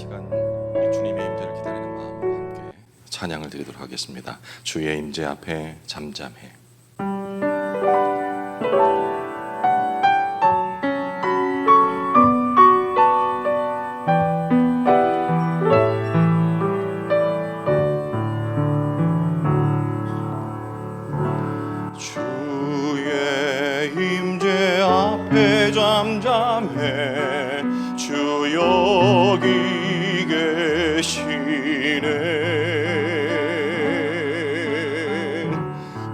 시간 우리 주님의 임재를 기다리는 마음으로 함께 찬양을 드리도록 하겠습니다. 주의 임재 앞에 잠잠해. 주의 임재 앞에 잠잠해. 주 여기 계시네.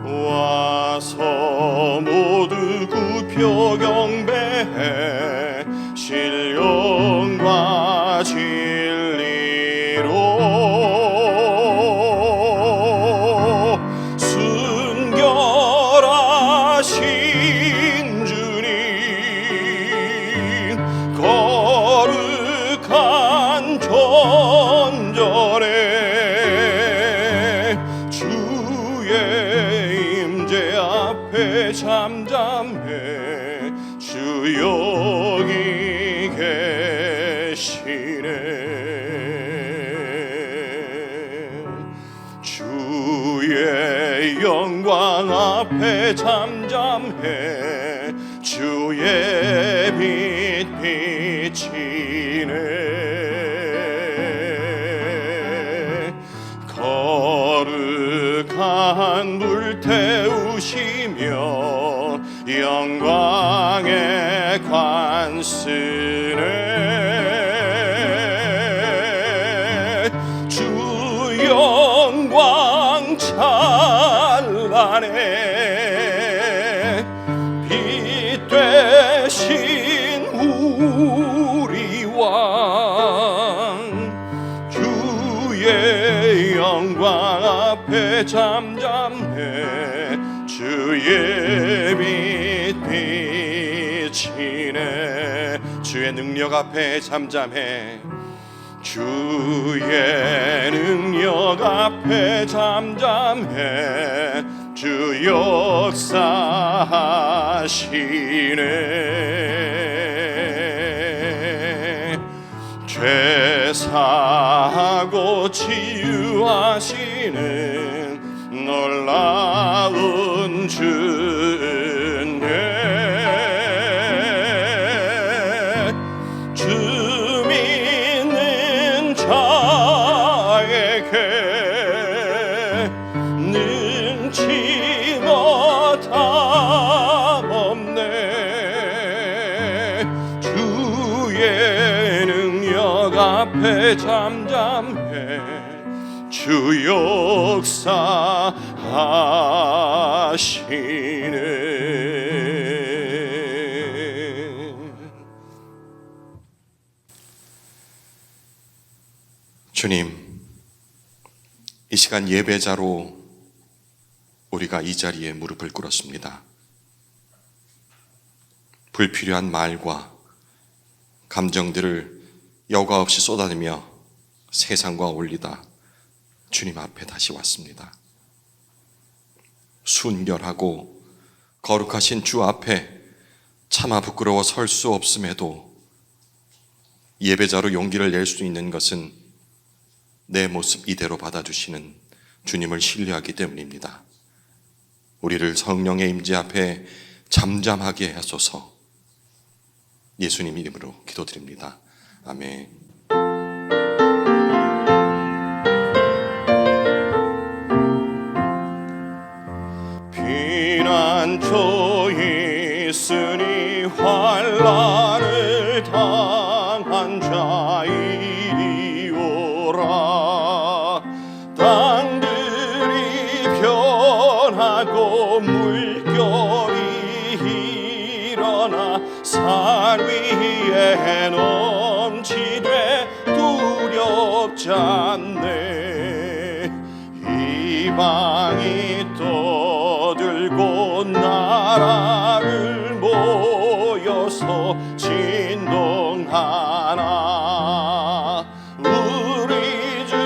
와서 모두 굽혀 경배해. 신령과 진리로 순결하신 주님, 거룩한 전전에 주의 임재 앞에 잠잠해. 주 여기 계시네. 주의 영광 앞에 잠잠해. 주의 빛 비치네. 거룩한 불 태우시며 영광의 관 쓰네. 주 영광 찬란해. 빛 되신 우리 왕, 주의 영광 앞에 잠잠해. 주의 빛 비치네. 주의 능력 앞에 잠잠해. 주의 능력 앞에 잠잠해. 주 역사하시네. 죄 사하고 치유하시는 놀라운 주은혜. 주 믿는 자에게 능치 못함 없네. 주의 능력 앞에 잠잠해. 주 역사하시네. 주님, 이 시간 예배자로 우리가 이 자리에 무릎을 꿇었습니다. 불필요한 말과 감정들을 여과 없이 쏟아내며 세상과 어울리다 주님 앞에 다시 왔습니다. 순결하고 거룩하신 주 앞에 차마 부끄러워 설 수 없음에도 예배자로 용기를 낼 수 있는 것은 내 모습 이대로 받아주시는 주님을 신뢰하기 때문입니다. 우리를 성령의 임재 앞에 잠잠하게 하소서. 예수님 이름으로 기도드립니다. 아멘. 피난처 있으니 환난을 당한 자이리오라. 땅들이 변하고 물결이 일어나 산 위에 넘치되 두렵지 않네. 이방이 떠들고 나라를 모여서 진동하나. 우리 주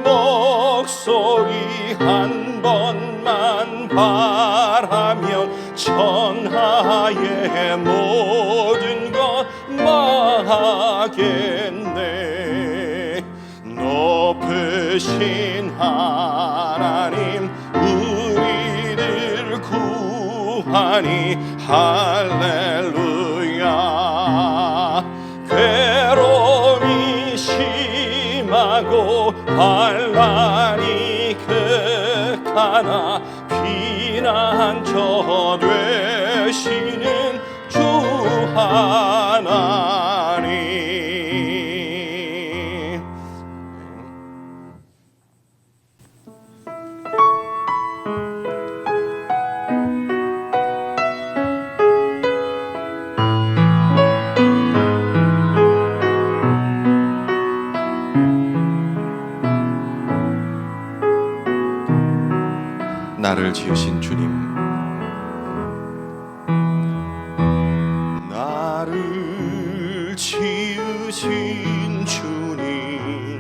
목소리 한 번만 바라면 천하의 모든 것 망하겠네. 되신 하나님 우리를 구하니 할렐루야. 괴로움이 심하고 환난이 극하나 피난처 되시는 주 하나님. 나를 지으신 주님, 나를 지으신 주님,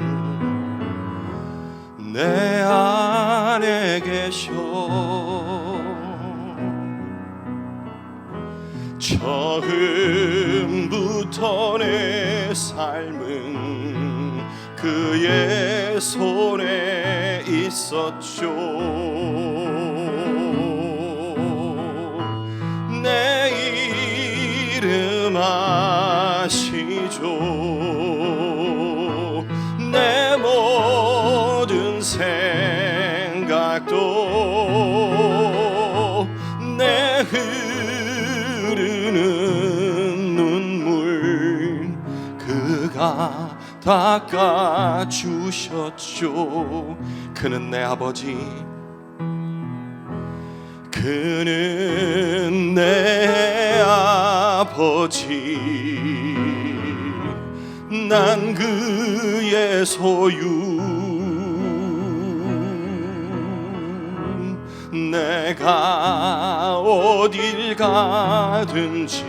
내 안에 계셔. 처음부터 내 삶은 그의 손에 있었죠. 내 이름 아시죠. 내 모든 생각도 내 흐르는 눈물 그가 닦아주셨죠. 그는 내 아버지, 그는 내 아버지, 난 그의 소유. 내가 어딜 가든지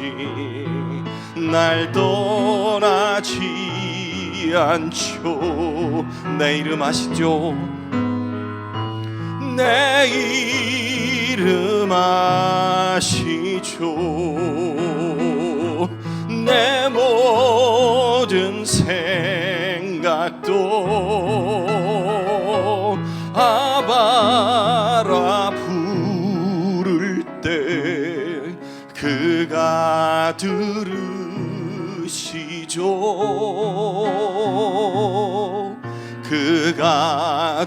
날 떠나지 않죠. 내 이름 아시죠? 내 이름 아시죠. 내 모든 생각도 아바라 부를 때 그가 들으시죠. 그가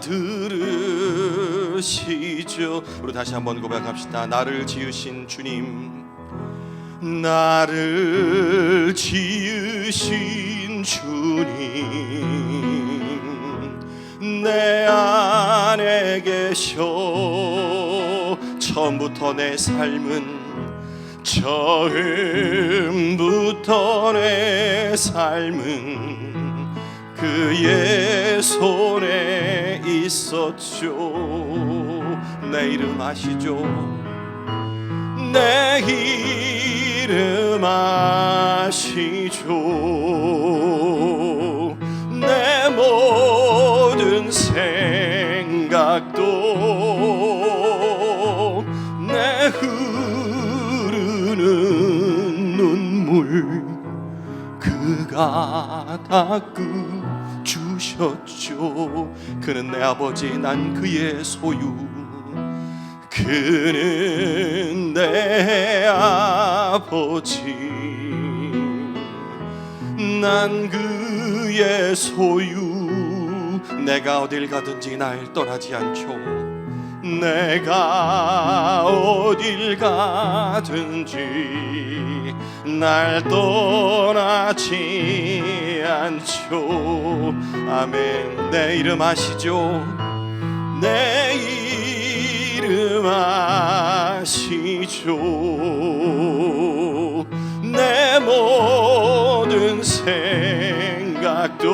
들으시죠. 우리 다시 한번 고백합시다. 나를 지으신 주님, 나를 지으신 주님, 내 안에 계셔. 처음부터 내 삶은, 처음부터 내 삶은 그의 손에 있었죠. 내 이름 아시죠? 내 이름 아시죠. 내 모든 생각도 내 흐르는 눈물 그가 닦으주셨죠. 그는 내 아버지, 난 그의 소유. 그는 내 아버지, 난 그의 소유. 내가 어딜 가든지 날 떠나지 않죠. 내가 어딜 가든지 날 떠나지 않죠. 아멘. 내 이름 아시죠? 내 이름 아시죠. 내 모든 생각도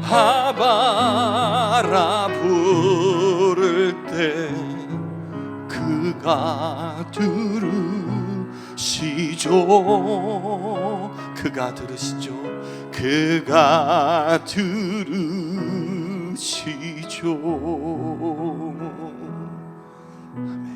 아바라 부를 때 그가 들으시죠. 그가 들으시죠. 그가 들으시죠. 아멘.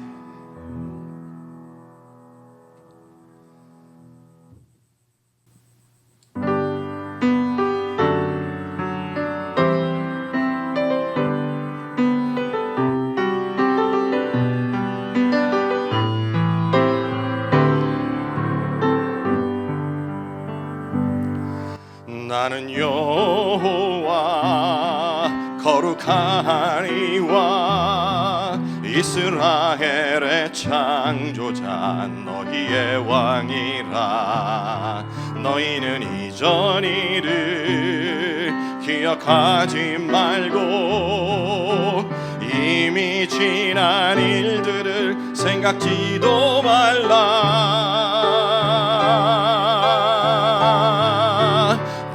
나는 여호와 거룩하니와 이스라엘의 창조자 너희의 왕이라. 너희는 이전 일을 기억하지 말고 이미 지난 일들을 생각지도 말라.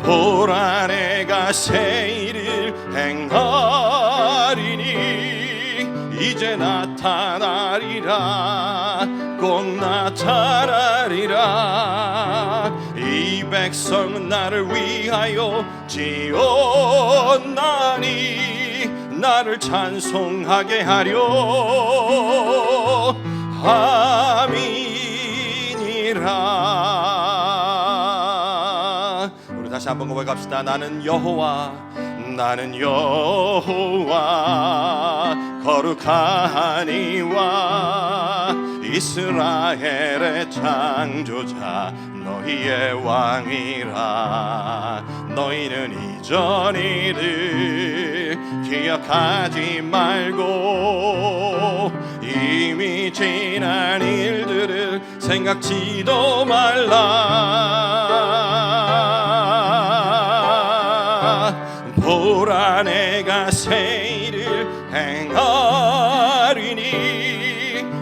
보라 내가 새 일을 행하리니 이제 나타나리라. 꼭 나타나리라. 이 백성 나를 위하여 지었나니 나를 찬송하게 하려 함이니라. 우리 다시 한번 고백합시다. 나는 여호와 거룩하니와 이스라엘의 창조자 너희의 왕이라. 너희는 이전 일을 기억하지 말고 이미 지난 일들을 생각지도 말라. 보라 내가 새 일을 행하리니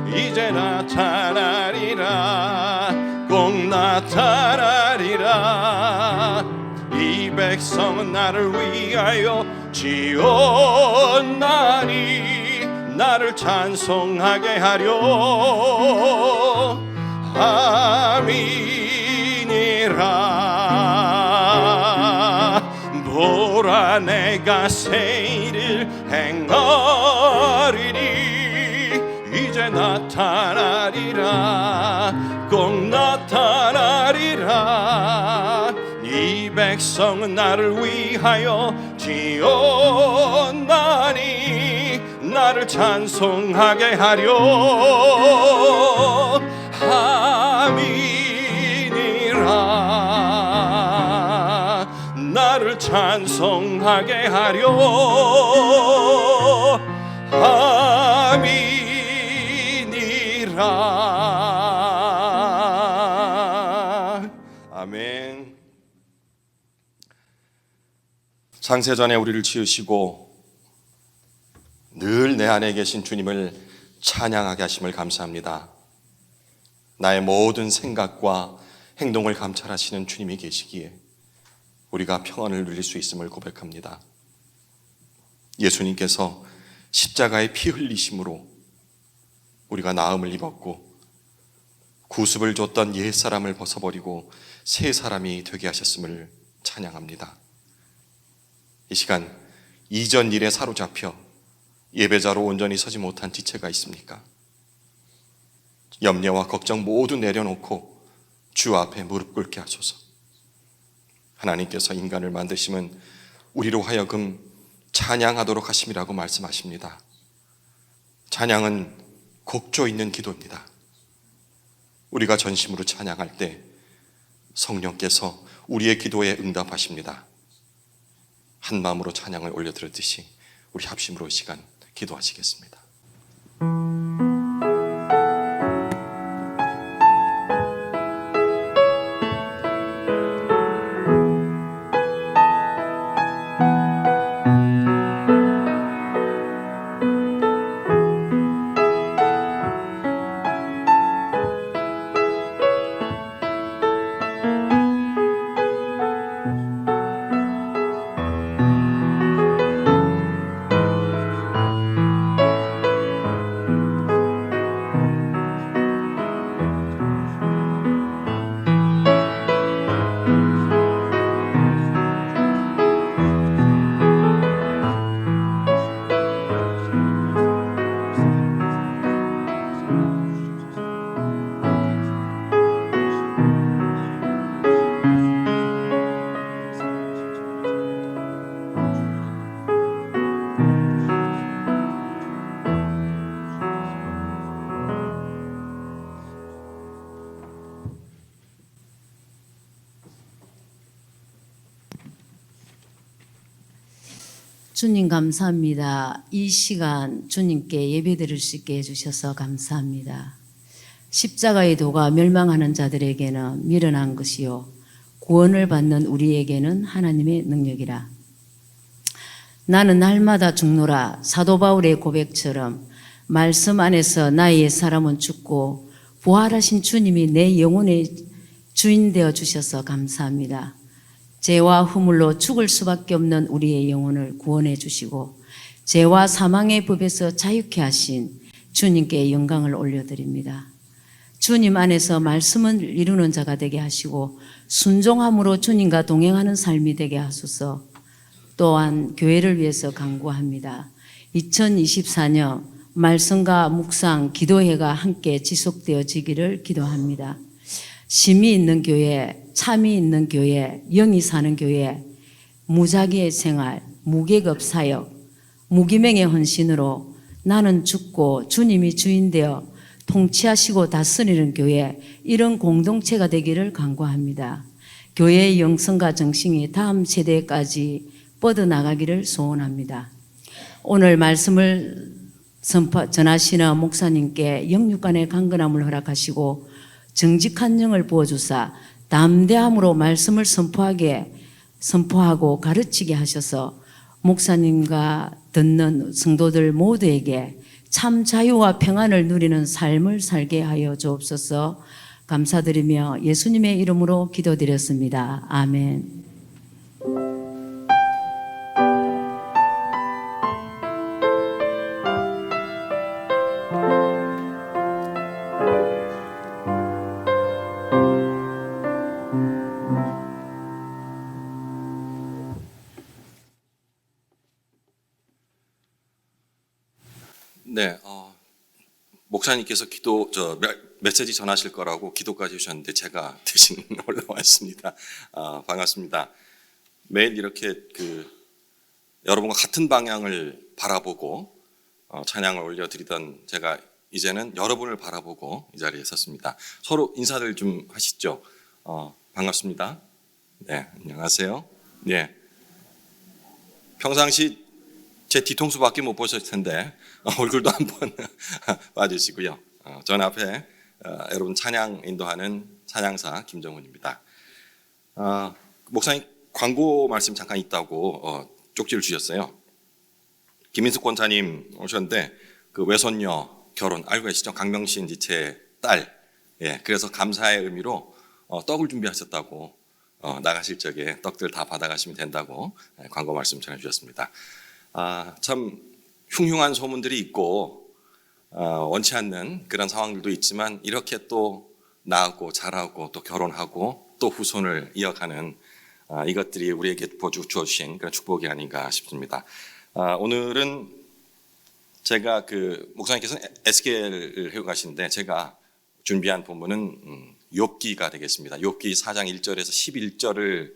이제 나타나리라. 꼭 나타나리라. 이 백성은 나를 위하여 지었나니 나를 찬송하게 하려 함이니라. 보라 내가 새 일을 행하리니 이제 나타나리라. 꼭 나타나리라. 이 백성은 나를 위하여 지었나니 나를 찬송하게 하려 함이니라. 나를 찬송하게 하려 함이니라. 아멘. 창세전에 우리를 지으시고 늘 내 안에 계신 주님을 찬양하게 하심을 감사합니다. 나의 모든 생각과 행동을 감찰하시는 주님이 계시기에 우리가 평안을 누릴 수 있음을 고백합니다. 예수님께서 십자가의 피 흘리심으로 우리가 나음을 입었고 구습을 줬던 옛사람을 벗어버리고 새 사람이 되게 하셨음을 찬양합니다. 이 시간 이전 일에 사로잡혀 예배자로 온전히 서지 못한 지체가 있습니까? 염려와 걱정 모두 내려놓고 주 앞에 무릎 꿇게 하소서. 하나님께서 인간을 만드심은 우리로 하여금 찬양하도록 하심이라고 말씀하십니다. 찬양은 곡조 있는 기도입니다. 우리가 전심으로 찬양할 때 성령께서 우리의 기도에 응답하십니다. 한 마음으로 찬양을 올려드렸듯이 우리 합심으로 이 시간 기도하시겠습니다. 주님 감사합니다. 이 시간 주님께 예배드릴 수 있게 해주셔서 감사합니다. 십자가의 도가 멸망하는 자들에게는 미련한 것이요 구원을 받는 우리에게는 하나님의 능력이라. 나는 날마다 죽노라. 사도 바울의 고백처럼 말씀 안에서 나의 사람은 죽고 부활하신 주님이 내 영혼의 주인 되어 주셔서 감사합니다. 죄와 허물로 죽을 수밖에 없는 우리의 영혼을 구원해 주시고 죄와 사망의 법에서 자유케 하신 주님께 영광을 올려드립니다. 주님 안에서 말씀을 이루는 자가 되게 하시고 순종함으로 주님과 동행하는 삶이 되게 하소서. 또한 교회를 위해서 간구합니다. 2024년 말씀과 묵상, 기도회가 함께 지속되어지기를 기도합니다. 심이 있는 교회, 참이 있는 교회, 영이 사는 교회, 무자기의 생활, 무계급 사역, 무기명의 헌신으로 나는 죽고 주님이 주인 되어 통치하시고 다스리는 교회, 이런 공동체가 되기를 간구합니다. 교회의 영성과 정신이 다음 세대까지 뻗어나가기를 소원합니다. 오늘 말씀을 전하시는 목사님께 영육간의 강건함을 허락하시고 정직한 영을 부어주사 담대함으로 말씀을 선포하고 가르치게 하셔서 목사님과 듣는 성도들 모두에게 참 자유와 평안을 누리는 삶을 살게 하여 주옵소서. 감사드리며 예수님의 이름으로 기도드렸습니다. 아멘. 네, 목사님께서 메시지 전하실 거라고 기도까지 해주셨는데 제가 대신 올라왔습니다. 반갑습니다. 매일 이렇게 여러분과 같은 방향을 바라보고 찬양을 올려드리던 제가 이제는 여러분을 바라보고 이 자리에 섰습니다. 서로 인사들 좀 하시죠. 반갑습니다. 네, 안녕하세요. 네, 평상시 제 뒤통수밖에 못 보셨을 텐데 얼굴도 한번 봐주시고요. 전 앞에 여러분 찬양 인도하는 찬양사 김정훈입니다. 목사님 광고 말씀 잠깐 있다고 쪽지를 주셨어요. 김인숙 권사님 오셨는데 그 외손녀 결혼 알고 계시죠? 강명신 지체 딸. 예, 그래서 감사의 의미로 떡을 준비하셨다고 나가실 적에 떡들 다 받아가시면 된다고 광고 말씀 전해주셨습니다. 참 흉흉한 소문들이 있고 원치 않는 그런 상황들도 있지만 이렇게 또 낳고 자라고 또 결혼하고 또 후손을 이어가는 이것들이 우리에게 주어주신 그런 축복이 아닌가 싶습니다. 오늘은 제가 목사님께서는 에스겔을 해고 가시는데 제가 준비한 본문은 욥기가 되겠습니다. 욥기 4장 1절에서 11절을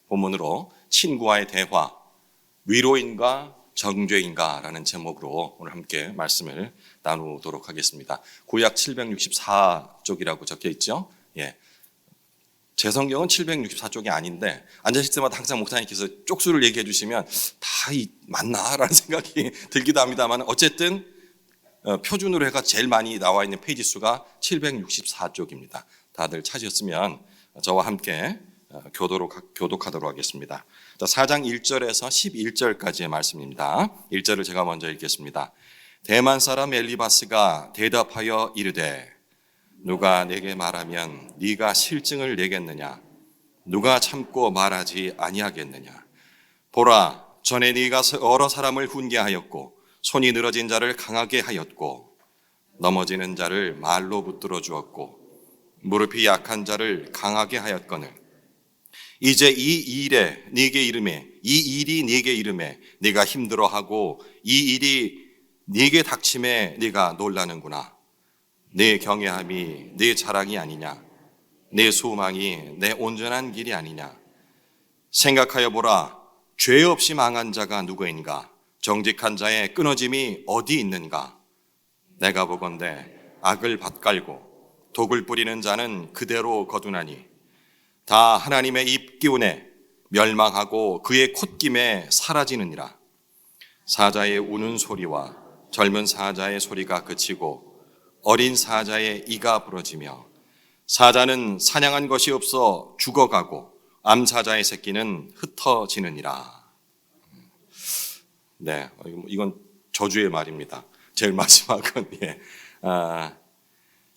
본문으로 친구와의 대화, 위로인가 정죄인가라는 제목으로 오늘 함께 말씀을 나누도록 하겠습니다. 구약 764쪽이라고 적혀 있죠. 예. 제 성경은 764쪽이 아닌데 앉으실 때마다 항상 목사님께서 쪽수를 얘기해 주시면 다 맞나라는 생각이 들기도 합니다만 어쨌든 표준으로 해가 제일 많이 나와 있는 페이지 수가 764쪽입니다. 다들 찾으셨으면 저와 함께 교독하도록 하겠습니다. 자, 4장 1절에서 11절까지의 말씀입니다. 1절을 제가 먼저 읽겠습니다. 대만 사람 엘리바스가 대답하여 이르되 누가 내게 말하면 네가 실증을 내겠느냐? 누가 참고 말하지 아니하겠느냐? 보라, 전에 네가 여러 사람을 훈계하였고 손이 늘어진 자를 강하게 하였고 넘어지는 자를 말로 붙들어 주었고 무릎이 약한 자를 강하게 하였거늘 이제 이 일이 네게 이름에 네가 힘들어하고 이 일이 네게 닥침에 네가 놀라는구나. 네 경외함이 네 자랑이 아니냐? 네 소망이 내 온전한 길이 아니냐? 생각하여 보라. 죄 없이 망한 자가 누구인가? 정직한 자의 끊어짐이 어디 있는가? 내가 보건대 악을 밭갈고 독을 뿌리는 자는 그대로 거두나니 다 하나님의 입기운에 멸망하고 그의 콧김에 사라지느니라. 사자의 우는 소리와 젊은 사자의 소리가 그치고 어린 사자의 이가 부러지며 사자는 사냥한 것이 없어 죽어가고 암사자의 새끼는 흩어지느니라. 네, 이건 저주의 말입니다. 제일 마지막은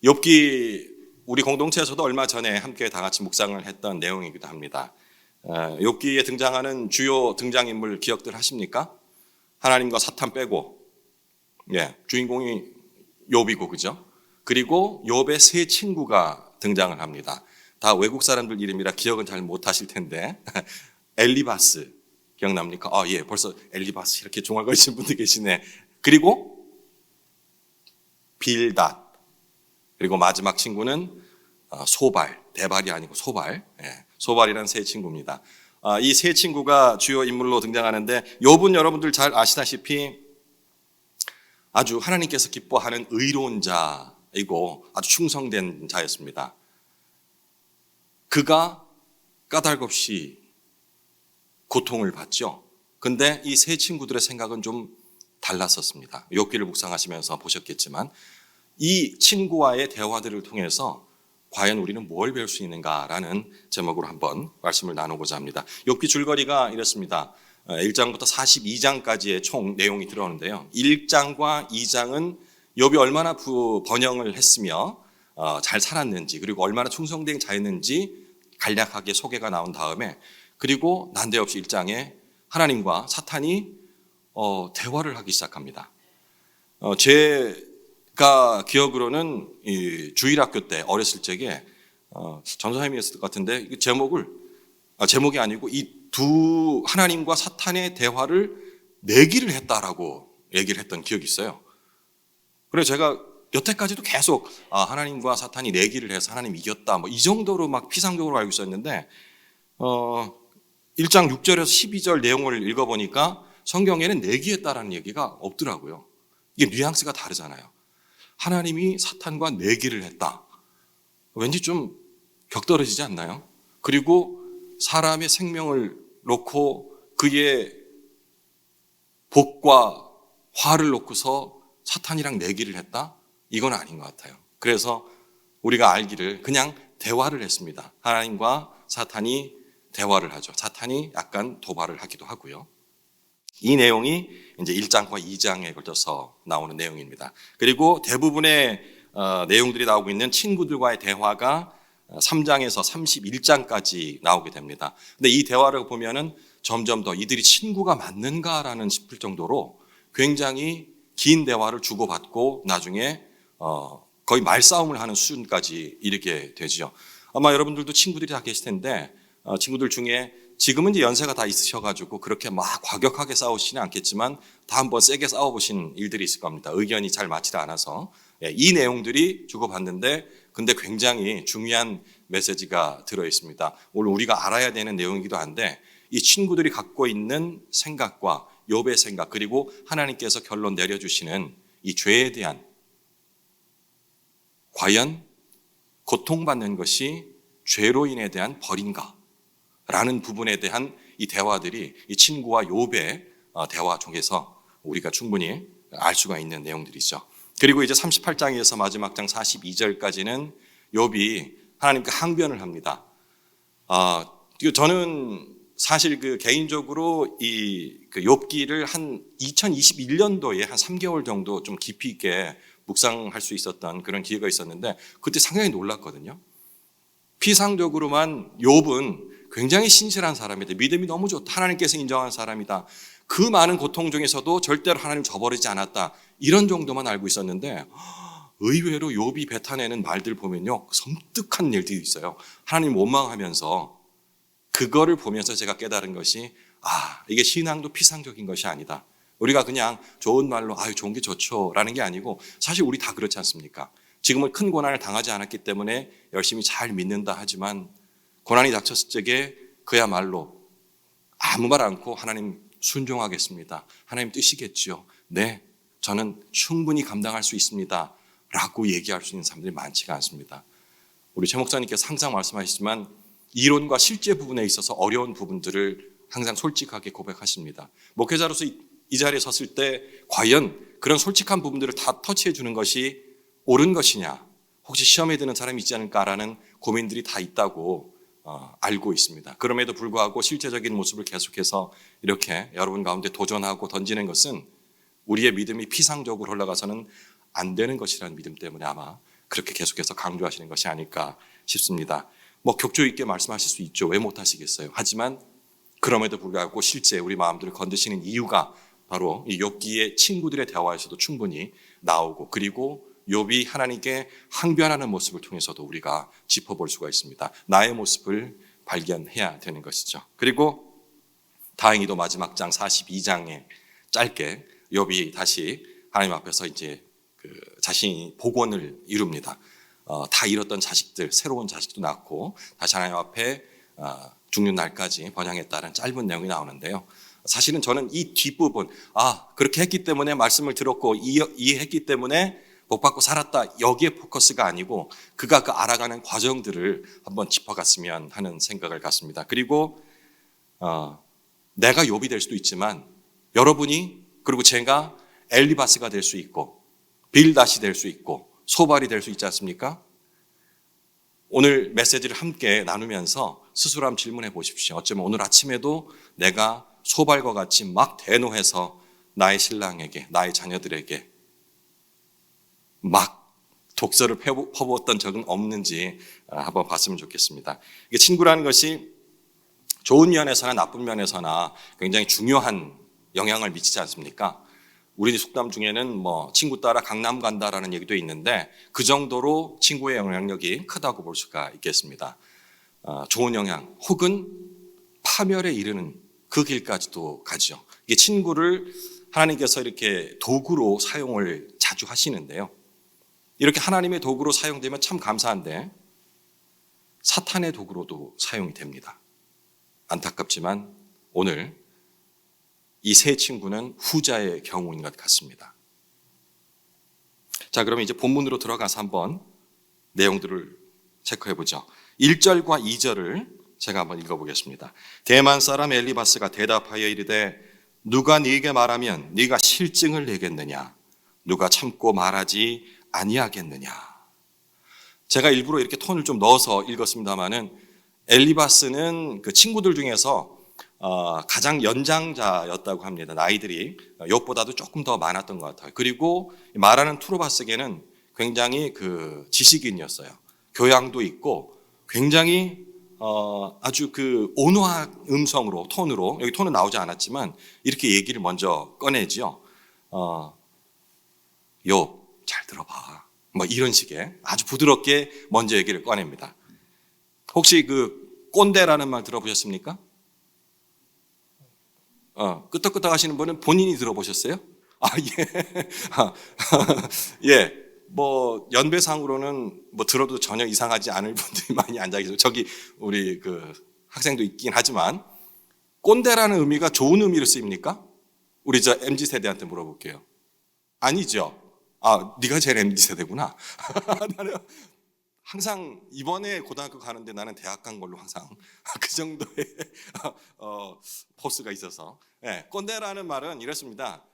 욥기 우리 공동체에서도 얼마 전에 함께 다 같이 묵상을 했던 내용이기도 합니다. 욥기에 등장하는 주요 등장인물 기억들 하십니까? 하나님과 사탄 빼고 주인공이 욥이고 그죠? 그리고 욥의 세 친구가 등장을 합니다. 다 외국 사람들 이름이라 기억은 잘 못하실 텐데 엘리바스 기억납니까? 예, 벌써 엘리바스 이렇게 중얼거리시는 분들 계시네. 그리고 빌닷, 그리고 마지막 친구는 소발, 대발이 아니고 소발, 소발이라는 세 친구입니다. 이 세 친구가 주요 인물로 등장하는데 욥은 여러분들 잘 아시다시피 아주 하나님께서 기뻐하는 의로운 자이고 아주 충성된 자였습니다. 그가 까닭없이 고통을 받죠. 근데 이 세 친구들의 생각은 좀 달랐었습니다. 욥기를 묵상하시면서 보셨겠지만 이 친구와의 대화들을 통해서 과연 우리는 뭘 배울 수 있는가라는 제목으로 한번 말씀을 나누고자 합니다. 욥기 줄거리가 이렇습니다. 1장부터 42장까지의 총 내용이 들어오는데요. 1장과 2장은 욥이 얼마나 번영을 했으며 잘 살았는지 그리고 얼마나 충성된 자였는지 간략하게 소개가 나온 다음에 그리고 난데없이 1장에 하나님과 사탄이 대화를 하기 시작합니다. 제가 기억으로는 이 주일학교 때 어렸을 적에 전도사님이었을 것 같은데 제목이 아니고 이 두 하나님과 사탄의 대화를 내기를 했다라고 얘기를 했던 기억이 있어요. 그래서 제가 여태까지도 계속 하나님과 사탄이 내기를 해서 하나님 이겼다 뭐 이 정도로 막 피상적으로 알고 있었는데 1장 6절에서 12절 내용을 읽어보니까 성경에는 내기했다라는 얘기가 없더라고요. 이게 뉘앙스가 다르잖아요. 하나님이 사탄과 내기를 했다. 왠지 좀 격떨어지지 않나요? 그리고 사람의 생명을 놓고 그의 복과 화를 놓고서 사탄이랑 내기를 했다? 이건 아닌 것 같아요. 그래서 우리가 알기를 그냥 대화를 했습니다. 하나님과 사탄이 대화를 하죠. 사탄이 약간 도발을 하기도 하고요. 이 내용이 이제 1장과 2장에 걸쳐서 나오는 내용입니다. 그리고 대부분의 내용들이 나오고 있는 친구들과의 대화가 3장에서 31장까지 나오게 됩니다. 근데 이 대화를 보면은 점점 더 이들이 친구가 맞는가라는 싶을 정도로 굉장히 긴 대화를 주고받고 나중에 거의 말싸움을 하는 수준까지 이르게 되죠. 아마 여러분들도 친구들이 다 계실 텐데 친구들 중에 지금은 이제 연세가 다 있으셔가지고 그렇게 막 과격하게 싸우시지는 않겠지만 다 한번 세게 싸워보신 일들이 있을 겁니다. 의견이 잘 맞지 않아서 이 내용들이 주고받는데 근데 굉장히 중요한 메시지가 들어있습니다. 오늘 우리가 알아야 되는 내용이기도 한데 이 친구들이 갖고 있는 생각과 욥의 생각 그리고 하나님께서 결론 내려주시는 이 죄에 대한 과연 고통받는 것이 죄로 인해 대한 벌인가? 라는 부분에 대한 이 대화들이 이 친구와 욥의 대화 중에서 우리가 충분히 알 수가 있는 내용들이죠. 그리고 이제 38장에서 마지막 장 42절까지는 욥이 하나님께 항변을 합니다. 저는 사실 개인적으로 이 욥기를 한 2021년도에 한 3개월 정도 좀 깊이 있게 묵상할 수 있었던 그런 기회가 있었는데 그때 상당히 놀랐거든요. 피상적으로만 욥은 굉장히 신실한 사람이다. 믿음이 너무 좋다. 하나님께서 인정한 사람이다. 그 많은 고통 중에서도 절대로 하나님 저버리지 않았다. 이런 정도만 알고 있었는데 의외로 욥이 뱉어내는 말들 보면요. 섬뜩한 일들이 있어요. 하나님 원망하면서 그거를 보면서 제가 깨달은 것이 이게 신앙도 피상적인 것이 아니다. 우리가 그냥 좋은 말로 좋은 게 좋죠 라는 게 아니고 사실 우리 다 그렇지 않습니까? 지금은 큰 고난을 당하지 않았기 때문에 열심히 잘 믿는다 하지만 고난이 닥쳤을 적에 그야말로 아무 말 않고 하나님 순종하겠습니다. 하나님 뜻이겠지요. 네, 저는 충분히 감당할 수 있습니다. 라고 얘기할 수 있는 사람들이 많지가 않습니다. 우리 최 목사님께서 항상 말씀하시지만 이론과 실제 부분에 있어서 어려운 부분들을 항상 솔직하게 고백하십니다. 목회자로서 이 자리에 섰을 때 과연 그런 솔직한 부분들을 다 터치해 주는 것이 옳은 것이냐, 혹시 시험에 드는 사람이 있지 않을까라는 고민들이 다 있다고 알고 있습니다. 그럼에도 불구하고 실제적인 모습을 계속해서 이렇게 여러분 가운데 도전하고 던지는 것은 우리의 믿음이 피상적으로 올라가서는 안 되는 것이라는 믿음 때문에 아마 그렇게 계속해서 강조하시는 것이 아닐까 싶습니다. 뭐 격조 있게 말씀하실 수 있죠. 왜 못하시겠어요? 하지만 그럼에도 불구하고 실제 우리 마음들을 건드시는 이유가 바로 이 욥기의 친구들의 대화에서도 충분히 나오고, 그리고 욥이 하나님께 항변하는 모습을 통해서도 우리가 짚어볼 수가 있습니다. 나의 모습을 발견해야 되는 것이죠. 그리고 다행히도 마지막 장 42장에 짧게 욥이 다시 하나님 앞에서 이제 자신이 복원을 이룹니다. 다 잃었던 자식들, 새로운 자식도 낳고 다시 하나님 앞에 죽는 날까지 번영했다는 짧은 내용이 나오는데요. 사실은 저는 이 뒷부분, 그렇게 했기 때문에 말씀을 들었고 이해했기 때문에 복받고 살았다, 여기에 포커스가 아니고 그가 그 알아가는 과정들을 한번 짚어갔으면 하는 생각을 갖습니다. 그리고 내가 욥이 될 수도 있지만 여러분이, 그리고 제가 엘리바스가 될 수 있고 빌닷이 될 수 있고 소발이 될 수 있지 않습니까? 오늘 메시지를 함께 나누면서 스스로 한번 질문해 보십시오. 어쩌면 오늘 아침에도 내가 소발과 같이 막 대노해서 나의 신랑에게, 나의 자녀들에게 막 독서를 퍼부었던 적은 없는지 한번 봤으면 좋겠습니다. 이게 친구라는 것이 좋은 면에서나 나쁜 면에서나 굉장히 중요한 영향을 미치지 않습니까? 우리 속담 중에는 뭐 친구 따라 강남 간다라는 얘기도 있는데 그 정도로 친구의 영향력이 크다고 볼 수가 있겠습니다. 좋은 영향 혹은 파멸에 이르는 그 길까지도 가죠. 이게 친구를 하나님께서 이렇게 도구로 사용을 자주 하시는데요. 이렇게 하나님의 도구로 사용되면 참 감사한데 사탄의 도구로도 사용이 됩니다. 안타깝지만 오늘 이 세 친구는 후자의 경우인 것 같습니다. 자, 그러면 이제 본문으로 들어가서 한번 내용들을 체크해 보죠. 1절과 2절을 제가 한번 읽어보겠습니다. 대만 사람 엘리바스가 대답하여 이르되 누가 네게 말하면 네가 실증을 내겠느냐? 누가 참고 말하지 아니하겠느냐? 제가 일부러 이렇게 톤을 좀 넣어서 읽었습니다마는 엘리바스는 그 친구들 중에서 가장 연장자였다고 합니다. 나이들이 욥보다도 조금 더 많았던 것 같아요. 그리고 말하는 투로바스에게는 굉장히 그 지식인이었어요. 교양도 있고 굉장히 아주 그 온화한 음성으로, 톤으로, 여기 톤은 나오지 않았지만 이렇게 얘기를 먼저 꺼내지요. 욥 잘 들어봐. 뭐 이런 식의 아주 부드럽게 먼저 얘기를 꺼냅니다. 혹시 그 꼰대라는 말 들어보셨습니까? 끄떡끄떡 하시는 분은 본인이 들어보셨어요? 예. 예. 뭐 연배상으로는 뭐 들어도 전혀 이상하지 않을 분들이 많이 앉아 계세요. 저기 우리 그 학생도 있긴 하지만 꼰대라는 의미가 좋은 의미로 쓰입니까? 우리 저 MZ 세대한테 물어볼게요. 아니죠. 네가 제일 MZ 세대구나. 나는 항상 이번에 고등학교 가는데 나는 대학 간 걸로 항상 그 정도의 포스가 있어서. 네, 꼰대라는 말은 이렇습니다.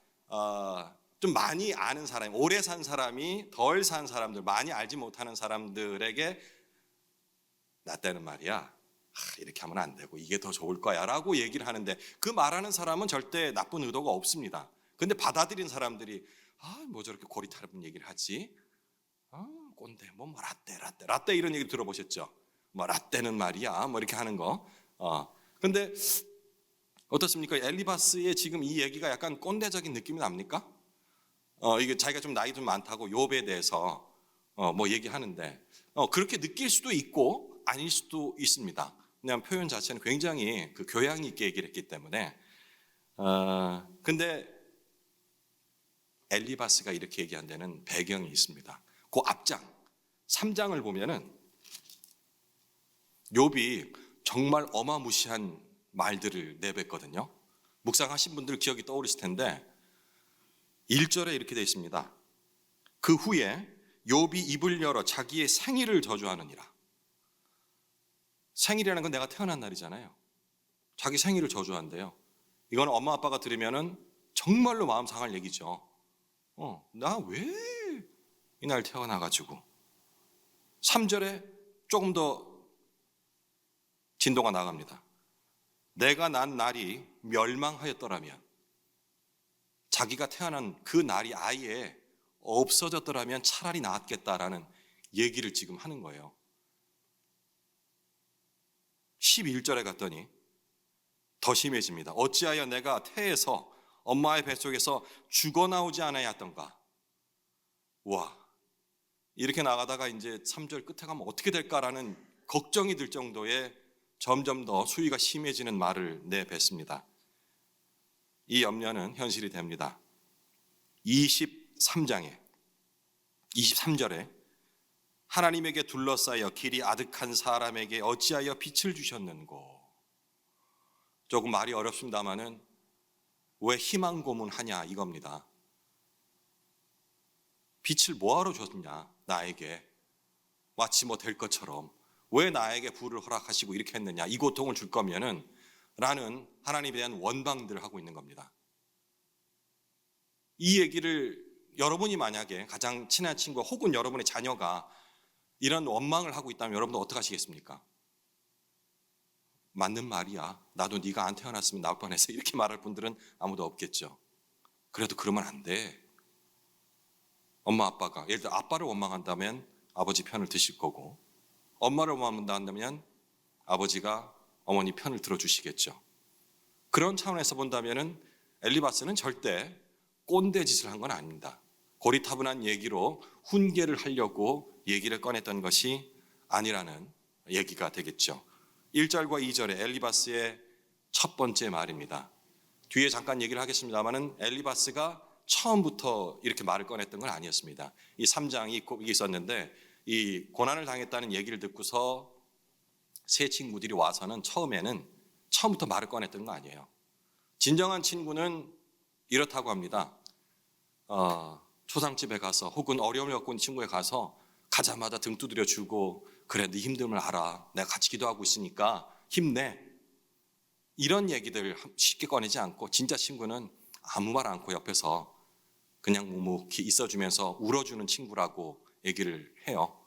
좀 많이 아는 사람, 오래 산 사람이 덜 산 사람들, 많이 알지 못하는 사람들에게 나 때는 말이야, 이렇게 하면 안 되고 이게 더 좋을 거야 라고 얘기를 하는데 그 말하는 사람은 절대 나쁜 의도가 없습니다. 근데 받아들인 사람들이 뭐 저렇게 고리타분 얘기를 하지? 꼰대, 뭐 라떼 이런 얘기 들어보셨죠? 뭐 라떼는 말이야, 뭐 이렇게 하는 거. 근데 어떻습니까? 엘리바스의 지금 이 얘기가 약간 꼰대적인 느낌이 납니까? 이게 자기가 좀 나이 좀 많다고 욥에 대해서 뭐 얘기하는데 그렇게 느낄 수도 있고 아닐 수도 있습니다. 그냥 표현 자체는 굉장히 그 교양 있게 얘기를 했기 때문에. 근데 엘리바스가 이렇게 얘기한 데는 배경이 있습니다. 그 앞장 3장을 보면은 욥이 정말 어마무시한 말들을 내뱉거든요. 묵상하신 분들 기억이 떠오르실 텐데 1절에 이렇게 되어 있습니다. 그 후에 욥이 입을 열어 자기의 생일을 저주하느니라. 생일이라는 건 내가 태어난 날이잖아요. 자기 생일을 저주한대요. 이건 엄마 아빠가 들으면은 정말로 마음 상할 얘기죠. 나 왜 이날 태어나가지고. 3절에 조금 더 진도가 나갑니다. 내가 난 날이 멸망하였더라면, 자기가 태어난 그 날이 아예 없어졌더라면 차라리 나았겠다라는 얘기를 지금 하는 거예요. 11절에 갔더니 더 심해집니다. 어찌하여 내가 태에서 엄마의 뱃속에서 죽어나오지 않아야 했던가. 와, 이렇게 나가다가 이제 3절 끝에 가면 어떻게 될까라는 걱정이 들 정도의 점점 더 수위가 심해지는 말을 내뱉습니다. 이 염려는 현실이 됩니다. 23절에 하나님에게 둘러싸여 길이 아득한 사람에게 어찌하여 빛을 주셨는고. 조금 말이 어렵습니다마는 왜 희망 고문하냐 이겁니다. 빛을 뭐하러 줬냐 나에게. 마치 뭐 될 것처럼 왜 나에게 불을 허락하시고 이렇게 했느냐, 이 고통을 줄 거면은 라는 하나님에 대한 원방들을 하고 있는 겁니다. 이 얘기를 여러분이 만약에 가장 친한 친구 혹은 여러분의 자녀가 이런 원망을 하고 있다면 여러분도 어떻게 하시겠습니까? 맞는 말이야. 나도 네가 안 태어났으면 나올 뻔했어. 이렇게 말할 분들은 아무도 없겠죠. 그래도 그러면 안 돼. 엄마 아빠가 예를 들어 아빠를 원망한다면 아버지 편을 드실 거고, 엄마를 원망한다면 아버지가 어머니 편을 들어주시겠죠. 그런 차원에서 본다면은 엘리바스는 절대 꼰대 짓을 한 건 아닙니다. 고리타분한 얘기로 훈계를 하려고 얘기를 꺼냈던 것이 아니라는 얘기가 되겠죠. 1절과 2절에 엘리바스의 첫 번째 말입니다. 뒤에 잠깐 얘기를 하겠습니다만은 엘리바스가 처음부터 이렇게 말을 꺼냈던 건 아니었습니다. 이 3장이 꼭 있었는데 이 고난을 당했다는 얘기를 듣고서 세 친구들이 와서는 처음부터 말을 꺼냈던 거 아니에요. 진정한 친구는 이렇다고 합니다. 초상집에 가서 혹은 어려움을 겪고 있는 친구에 가서 가자마자 등 두드려 주고, 그래 네 힘듦을 알아, 내가 같이 기도하고 있으니까 힘내, 이런 얘기들 쉽게 꺼내지 않고 진짜 친구는 아무 말 않고 옆에서 그냥 묵묵히 있어주면서 울어주는 친구라고 얘기를 해요.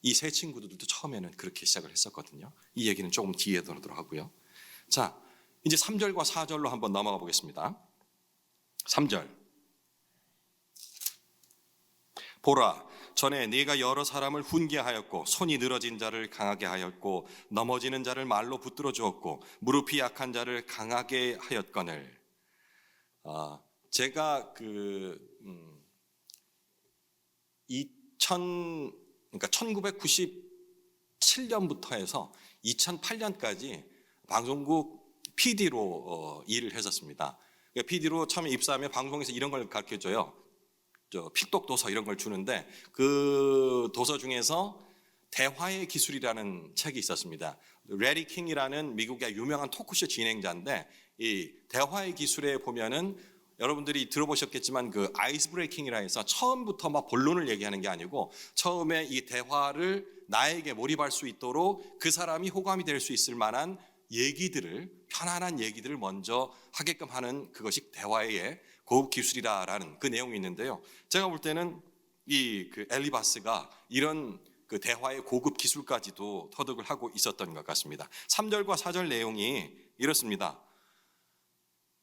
이 세 친구들도 처음에는 그렇게 시작을 했었거든요. 이 얘기는 조금 뒤에 들어도록 하고요. 자, 이제 3절과 4절로 한번 넘어가 보겠습니다. 3절. 보라, 전에 네가 여러 사람을 훈계하였고 손이 늘어진 자를 강하게 하였고 넘어지는 자를 말로 붙들어 주었고 무릎이 약한 자를 강하게 하였거늘. 제가 1997년부터 해서 2008년까지 방송국 PD로 일을 했었습니다. PD로 처음에 입사하면 방송에서 이런 걸 가르쳐줘요. 픽독 도서 이런 걸 주는데 그 도서 중에서 대화의 기술이라는 책이 있었습니다. 레리 킹이라는 미국의 유명한 토크쇼 진행자인데, 이 대화의 기술에 보면은 여러분들이 들어보셨겠지만 그 아이스 브레이킹이라 해서 처음부터 막 본론을 얘기하는 게 아니고 처음에 이 대화를 나에게 몰입할 수 있도록 그 사람이 호감이 될 수 있을 만한 얘기들을, 편안한 얘기들을 먼저 하게끔 하는 그것이 대화의 고급 기술이라는 그 내용이 있는데요. 제가 볼 때는 이 엘리바스가 이런 그 대화의 고급 기술까지도 터득을 하고 있었던 것 같습니다. 3절과 4절 내용이 이렇습니다.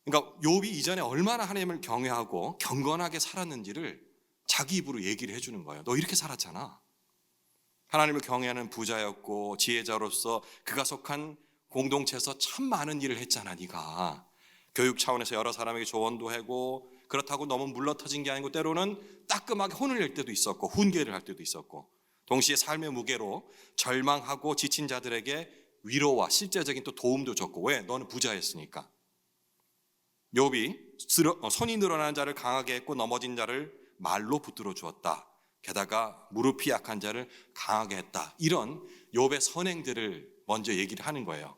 그러니까 욥이 이전에 얼마나 하나님을 경외하고 경건하게 살았는지를 자기 입으로 얘기를 해주는 거예요. 너 이렇게 살았잖아. 하나님을 경외하는 부자였고 지혜자로서 그가 속한 공동체에서 참 많은 일을 했잖아. 네가 교육 차원에서 여러 사람에게 조언도 하고, 그렇다고 너무 물러터진 게 아니고 때로는 따끔하게 혼을 낼 때도 있었고 훈계를 할 때도 있었고, 동시에 삶의 무게로 절망하고 지친 자들에게 위로와 실제적인 또 도움도 줬고. 왜? 너는 부자였으니까. 욥이 손이 늘어난 자를 강하게 했고 넘어진 자를 말로 붙들어 주었다. 게다가 무릎이 약한 자를 강하게 했다. 이런 욥의 선행들을 먼저 얘기를 하는 거예요.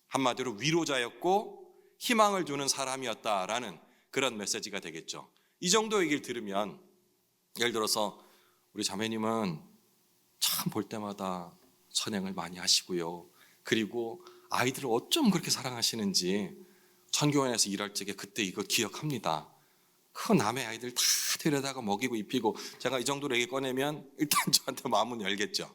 한마디로 위로자였고 희망을 주는 사람이었다라는 그런 메시지가 되겠죠. 이 정도 얘기를 들으면, 예를 들어서 우리 자매님은 참 볼 때마다 선행을 많이 하시고요. 그리고 아이들을 어쩜 그렇게 사랑하시는지 천교원에서 일할 적에 그때 이거 기억합니다. 그 남의 아이들 다 데려다가 먹이고 입히고 제가 이 정도로 얘기 꺼내면 일단 저한테 마음은 열겠죠.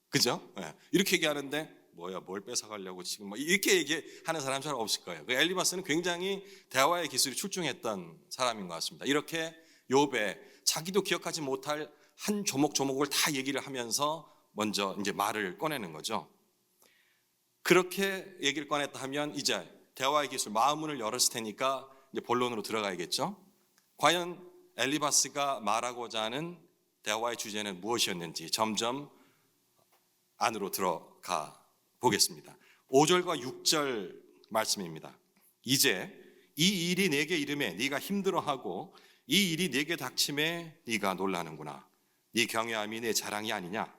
그죠? 네. 이렇게 얘기하는데 뭐야 뭘 뺏어가려고 지금 뭐 이렇게 얘기하는 사람 잘 없을 거예요. 엘리바스는 굉장히 대화의 기술이 출중했던 사람인 것 같습니다. 이렇게 욥에 자기도 기억하지 못할 한 조목조목을 다 얘기를 하면서 먼저 이제 말을 꺼내는 거죠. 그렇게 얘기를 꺼냈다 하면 이제 대화의 기술, 마음문을 열었을 테니까 이제 본론으로 들어가야겠죠. 과연 엘리바스가 말하고자 하는 대화의 주제는 무엇이었는지 점점 안으로 들어가 보겠습니다. 5절과 6절 말씀입니다. 이제 이 일이 내게 이름에 네가 힘들어하고 이 일이 내게 닥침에 네가 놀라는구나. 네 경외함이 내 자랑이 아니냐.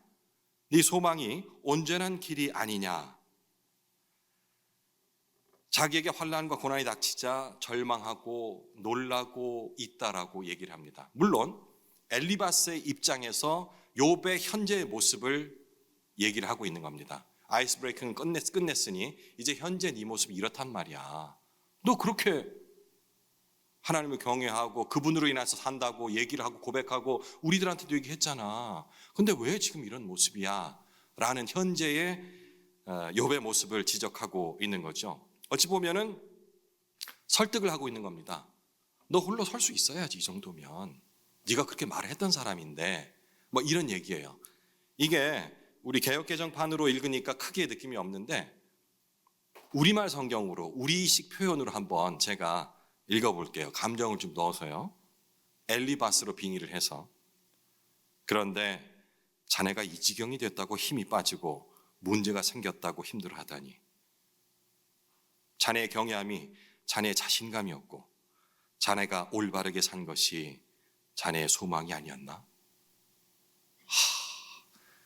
네 소망이 온전한 길이 아니냐. 자기에게 환난과 고난이 닥치자 절망하고 놀라고 있다라고 얘기를 합니다. 물론 엘리바스의 입장에서 욥의 현재의 모습을 얘기를 하고 있는 겁니다. 아이스 브레이크는 끝냈으니 이제 현재 네 모습이 이렇단 말이야. 너 그렇게 하나님을 경외하고 그분으로 인해서 산다고 얘기를 하고 고백하고 우리들한테도 얘기했잖아. 근데 왜 지금 이런 모습이야? 라는 현재의 욥의 모습을 지적하고 있는 거죠. 어찌 보면은 설득을 하고 있는 겁니다. 너 홀로 설 수 있어야지 이 정도면. 네가 그렇게 말을 했던 사람인데 뭐 이런 얘기예요. 이게 우리 개역개정판으로 읽으니까 크게 느낌이 없는데 우리말 성경으로 우리식 표현으로 한번 제가 읽어볼게요. 감정을 좀 넣어서요. 엘리바스로 빙의를 해서 그런데 자네가 이 지경이 됐다고 힘이 빠지고 문제가 생겼다고 힘들어하다니 자네의 경외함이 자네의 자신감이었고 자네가 올바르게 산 것이 자네의 소망이 아니었나?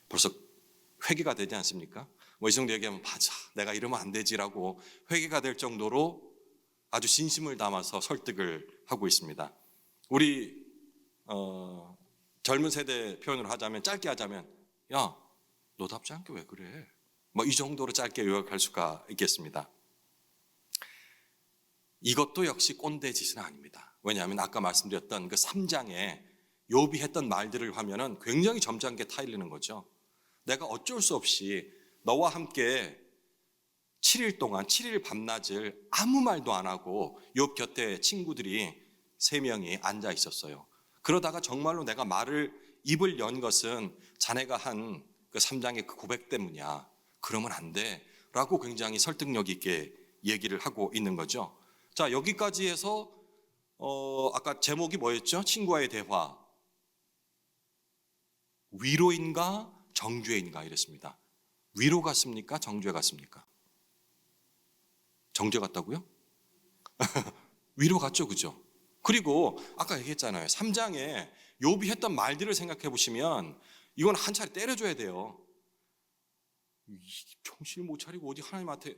벌써 회개가 되지 않습니까? 뭐 이 정도 얘기하면 맞아 내가 이러면 안 되지라고 회개가 될 정도로 아주 진심을 담아서 설득을 하고 있습니다. 우리 젊은 세대 표현으로 하자면 짧게 하자면 야 너답지 않게 왜 그래? 뭐 이 정도로 짧게 요약할 수가 있겠습니다. 이것도 역시 꼰대 짓은 아닙니다. 왜냐하면 아까 말씀드렸던 그 3장에 욥이 했던 말들을 하면은 굉장히 점잖게 타일르는 거죠. 내가 어쩔 수 없이 너와 함께 7일 동안 7일 밤낮을 아무 말도 안 하고 욥 곁에 친구들이 3명이 앉아 있었어요. 그러다가 정말로 내가 입을 연 것은 자네가 한 그 3장의 그 고백 때문이야. 그러면 안 돼. 라고 굉장히 설득력 있게 얘기를 하고 있는 거죠. 자, 여기까지 해서 아까 제목이 뭐였죠? 친구와의 대화. 위로인가 정죄인가 이랬습니다. 위로 같습니까? 정죄 같습니까? 정죄 같다고요? 위로 같죠, 그죠? 그리고 아까 얘기했잖아요. 3장에 욥이 했던 말들을 생각해 보시면 이건 한 차례 때려줘야 돼요. 정신을 못 차리고 어디 하나님한테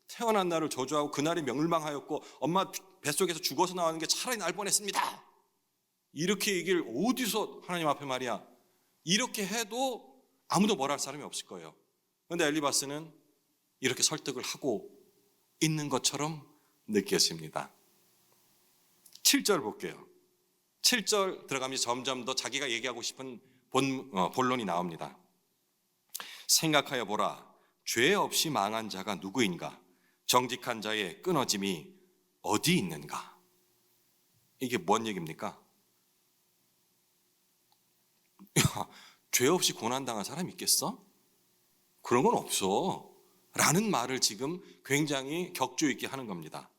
태어난 날을 저주하고 그날이 멸망하였고 엄마 뱃속에서 죽어서 나오는 게 차라리 날 뻔했습니다. 이렇게 얘기를 어디서 하나님 앞에 말이야. 이렇게 해도 아무도 뭐라 할 사람이 없을 거예요. 그런데 엘리바스는 이렇게 설득을 하고 있는 것처럼 느껴집니다. 7절 볼게요. 7절 들어가면서 점점 더 자기가 얘기하고 싶은 본론이 나옵니다. 생각하여 보라. 죄 없이 망한 자가 누구인가? 정직한 자의 끊어짐이 어디 있는가? 이게 뭔 얘기입니까? 야, 죄 없이 고난당한 사람이 있겠어? 그런 건 없어. 라는 말을 지금 굉장히 격조 있게 하는 겁니다.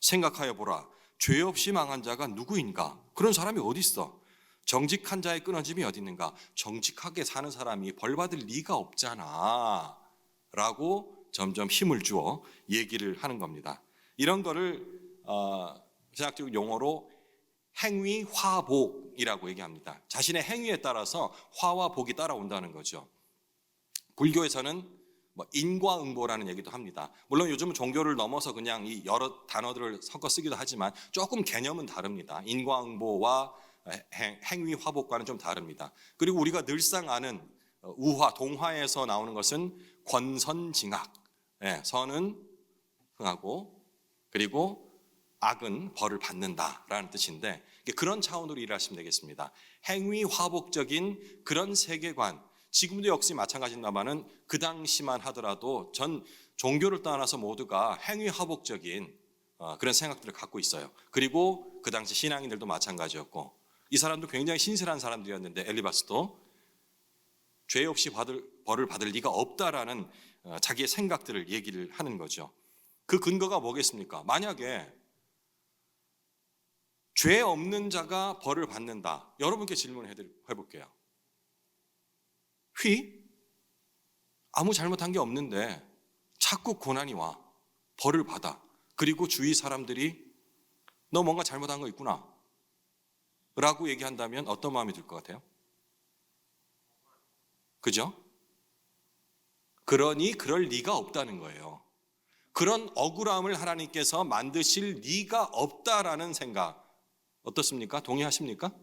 생각하여 보라. 죄 없이 망한 자가 누구인가? 그런 사람이 어디 있어? 정직한 자의 끊어짐이 어디 있는가? 정직하게 사는 사람이 벌 받을 리가 없잖아. 라고 점점 힘을 주어 얘기를 하는 겁니다. 이런 거를 신학적 용어로 행위화복이라고 얘기합니다. 자신의 행위에 따라서 화와 복이 따라온다는 거죠. 불교에서는 인과응보라는 얘기도 합니다. 물론 요즘은 종교를 넘어서 그냥 이 여러 단어들을 섞어 쓰기도 하지만 조금 개념은 다릅니다. 인과응보와 행위화복과는 좀 다릅니다. 그리고 우리가 늘상 아는 우화, 동화에서 나오는 것은 권선징악. 선은 흥하고 그리고 악은 벌을 받는다라는 뜻인데 그런 차원으로 일하시면 되겠습니다. 행위 화복적인 그런 세계관, 지금도 역시 마찬가지입니다만은 그 당시만 하더라도 전 종교를 떠나서 모두가 행위 화복적인 그런 생각들을 갖고 있어요. 그리고 그 당시 신앙인들도 마찬가지였고 이 사람도 굉장히 신실한 사람들이었는데 엘리바스도 죄 없이 벌을 받을 리가 없다라는 자기의 생각들을 얘기를 하는 거죠. 그 근거가 뭐겠습니까? 만약에 죄 없는 자가 벌을 받는다. 여러분께 질문을 해볼게요. 아무 잘못한 게 없는데 자꾸 고난이 와. 벌을 받아. 그리고 주위 사람들이 너 뭔가 잘못한 거 있구나 라고 얘기한다면 어떤 마음이 들 것 같아요? 그죠? 그러니 그럴 리가 없다는 거예요. 그런 억울함을 하나님께서 만드실 리가 없다라는 생각 어떻습니까? 동의하십니까?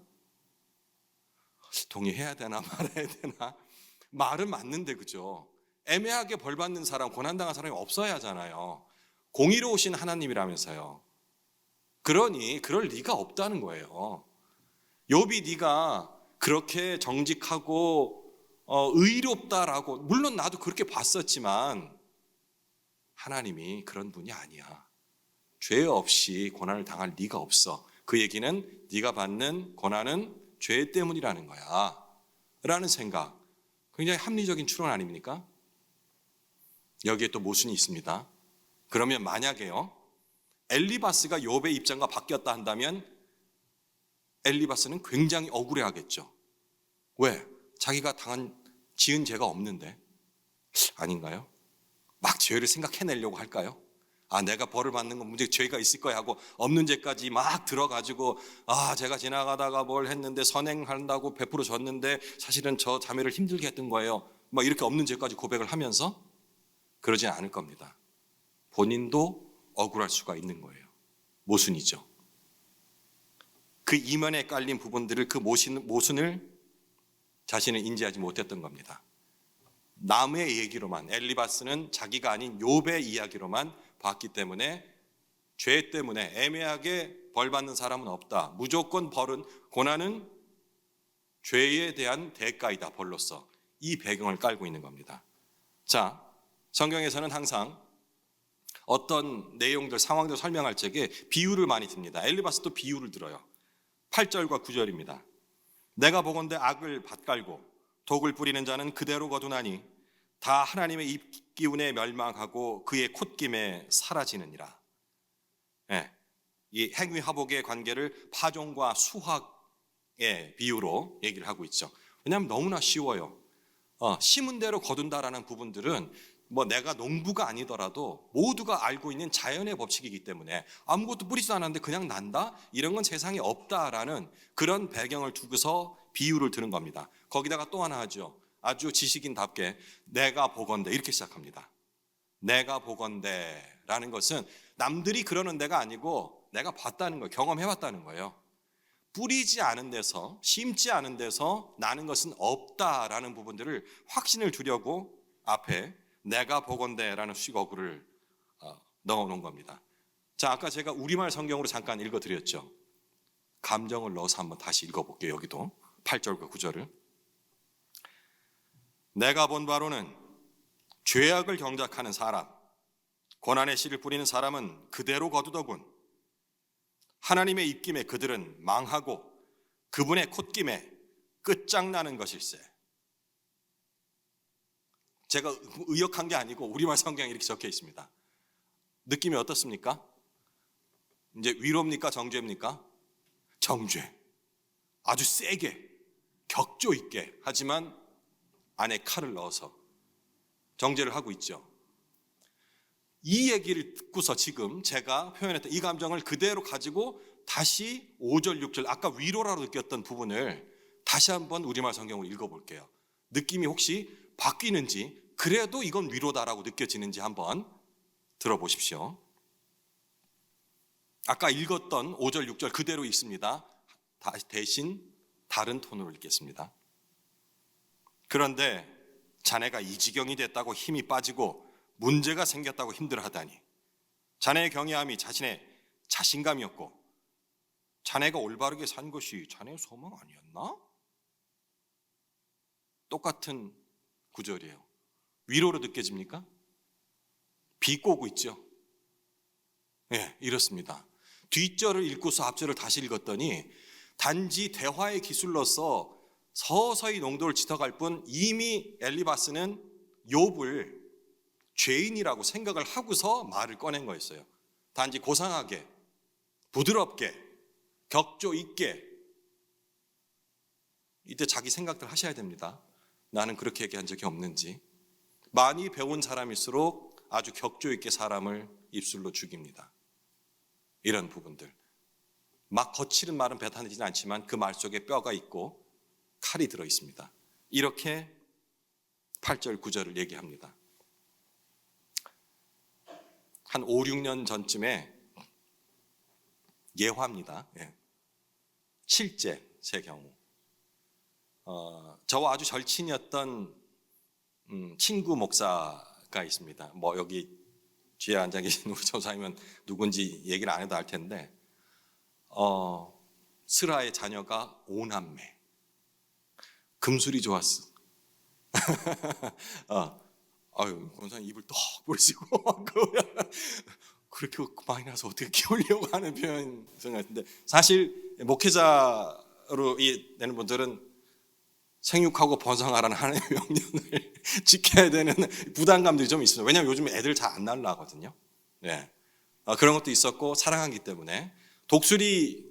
동의해야 되나 말아야 되나? 말은 맞는데 그죠? 애매하게 벌 받는 사람, 고난당한 사람이 없어야 하잖아요. 공의로우신 하나님이라면서요. 그러니 그럴 리가 없다는 거예요. 욥이 네가 그렇게 정직하고 의롭다라고 물론 나도 그렇게 봤었지만 하나님이 그런 분이 아니야. 죄 없이 고난을 당할 리가 없어. 그 얘기는 네가 받는 고난은 죄 때문이라는 거야 라는 생각, 굉장히 합리적인 추론 아닙니까? 여기에 또 모순이 있습니다. 그러면 만약에요 엘리바스가 욥의 입장과 바뀌었다 한다면 엘리바스는 굉장히 억울해하겠죠. 왜? 자기가 지은 죄가 없는데. 아닌가요? 막 죄를 생각해내려고 할까요? 내가 벌을 받는 건 문제 죄가 있을 거야 하고 없는 죄까지 막 들어가지고 제가 지나가다가 뭘 했는데 선행한다고 베풀어 줬는데 사실은 저 자매를 힘들게 했던 거예요. 막 이렇게 없는 죄까지 고백을 하면서 그러지 않을 겁니다. 본인도 억울할 수가 있는 거예요. 모순이죠. 그 이면에 깔린 부분들을 그 모순을 자신은 인지하지 못했던 겁니다. 남의 얘기로만 엘리바스는 자기가 아닌 욥의 이야기로만 봤기 때문에 죄 때문에 애매하게 벌 받는 사람은 없다. 무조건 고난은 죄에 대한 대가이다. 벌로서 이 배경을 깔고 있는 겁니다. 자, 성경에서는 항상 어떤 내용들, 상황들 설명할 적에 비유를 많이 듭니다. 엘리바스도 비유를 들어요. 8절과 9절입니다. 내가 보건대 악을 밭갈고 독을 뿌리는 자는 그대로 거두나니 다 하나님의 입기운에 멸망하고 그의 콧김에 사라지느니라. 이 행위화복의 관계를 파종과 수확의 비유로 얘기를 하고 있죠. 왜냐하면 너무나 쉬워요. 심은 대로 거둔다라는 부분들은 내가 농부가 아니더라도 모두가 알고 있는 자연의 법칙이기 때문에 아무것도 뿌리지도 않았는데 그냥 난다? 이런 건 세상에 없다라는 그런 배경을 두고서 비유를 드는 겁니다. 거기다가 또 하나 하죠. 아주 지식인답게 내가 보건대 이렇게 시작합니다. 내가 보건대라는 것은 남들이 그러는 데가 아니고 내가 봤다는 거예요. 경험해봤다는 거예요. 뿌리지 않은 데서, 심지 않은 데서 나는 것은 없다라는 부분들을 확신을 주려고 앞에 내가 보건대라는 수식어구를 넣어놓은 겁니다. 자, 아까 제가 우리말 성경으로 잠깐 읽어드렸죠. 감정을 넣어서 한번 다시 읽어볼게요. 여기도 8절과 9절을. 내가 본 바로는 죄악을 경작하는 사람, 고난의 씨를 뿌리는 사람은 그대로 거두더군. 하나님의 입김에 그들은 망하고 그분의 콧김에 끝장나는 것일세. 제가 의역한 게 아니고 우리말 성경에 이렇게 적혀 있습니다. 느낌이 어떻습니까? 이제 위로입니까? 정죄입니까? 정죄. 아주 세게, 격조 있게, 하지만 안에 칼을 넣어서 정죄를 하고 있죠. 이 얘기를 듣고서 지금 제가 표현했던 이 감정을 그대로 가지고 다시 5절, 6절 아까 위로라고 느꼈던 부분을 다시 한번 우리말 성경을 읽어볼게요. 느낌이 혹시 바뀌는지, 그래도 이건 위로다라고 느껴지는지 한번 들어보십시오. 아까 읽었던 5절, 6절 그대로 읽습니다. 대신 다른 톤으로 읽겠습니다. 그런데 자네가 이 지경이 됐다고 힘이 빠지고 문제가 생겼다고 힘들어하다니 자네의 경외함이 자신감이었고 자네가 올바르게 산 것이 자네의 소망 아니었나? 똑같은 구절이에요. 위로로 느껴집니까? 비꼬고 있죠. 예, 이렇습니다. 뒷절을 읽고서 앞절을 다시 읽었더니 단지 대화의 기술로서 서서히 농도를 짙어갈 뿐 이미 엘리바스는 욥을 죄인이라고 생각을 하고서 말을 꺼낸 거였어요. 단지 고상하게, 부드럽게, 격조 있게. 이때 자기 생각들 하셔야 됩니다. 나는 그렇게 얘기한 적이 없는지. 많이 배운 사람일수록 아주 격조 있게 사람을 입술로 죽입니다. 이런 부분들. 막 거칠은 말은 배타내지는 않지만 그 말 속에 뼈가 있고 칼이 들어 있습니다. 이렇게 8절 9절을 얘기합니다. 한 5, 6년 전쯤에 예화입니다. 예. 7제 제 경우 저와 아주 절친이었던 친구 목사가 있습니다. 뭐 여기 뒤에 앉아 계신 우리 전사님은 누군지 얘기를 안 해도 알 텐데 스라의 자녀가 5남매. 금술이 좋았어. 아유, 권사님 입을 떡 벌리시고 그렇게 많이 나서 어떻게 키우려고 하는 표현 생각했는데 사실 목회자로 되는 분들은 생육하고 번성하라는 하나님의 명령을 지켜야 되는 부담감들이 좀 있습니다. 왜냐하면 요즘 애들 잘 안 날라거든요. 네. 그런 것도 있었고 사랑하기 때문에 독수리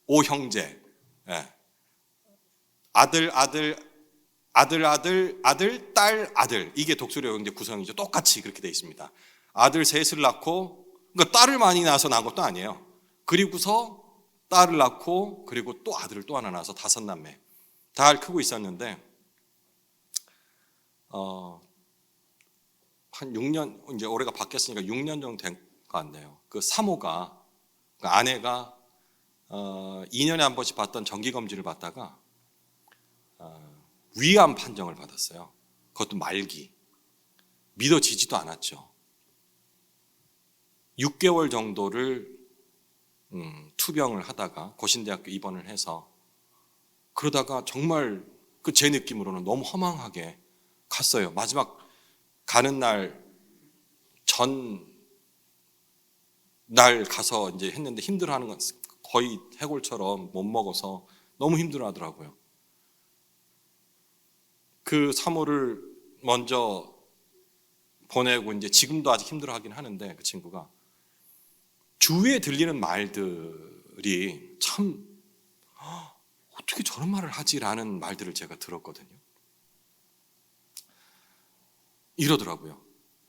5형제, 네. 아들, 딸, 아들. 이게 독수리 5형제 구성이죠. 똑같이 그렇게 돼 있습니다. 아들 셋을 낳고, 그러니까 딸을 많이 낳아서 낳은 것도 아니에요. 그리고서 딸을 낳고, 그리고 또 아들을 또 하나 낳아서 5남매. 다 크고 있었는데, 한 6년, 이제 올해가 바뀌었으니까 6년 정도 된 거 같네요. 그 사모가, 그 아내가 2년에 한 번씩 받던 정기검진을 받다가 위암 판정을 받았어요. 그것도 말기. 믿어지지도 않았죠. 6개월 정도를 투병을 하다가 고신대학교 입원을 해서 그러다가 정말 그 제 느낌으로는 너무 허망하게 갔어요. 마지막 가는 날 전날 가서 이제 했는데 힘들어하는 건 거의 해골처럼 못 먹어서 너무 힘들어하더라고요. 그 사모를 먼저 보내고 이제 지금도 아직 힘들어하긴 하는데 그 친구가 주위에 들리는 말들이 참 어떻게 저런 말을 하지라는 말들을 제가 들었거든요. 이러더라고요.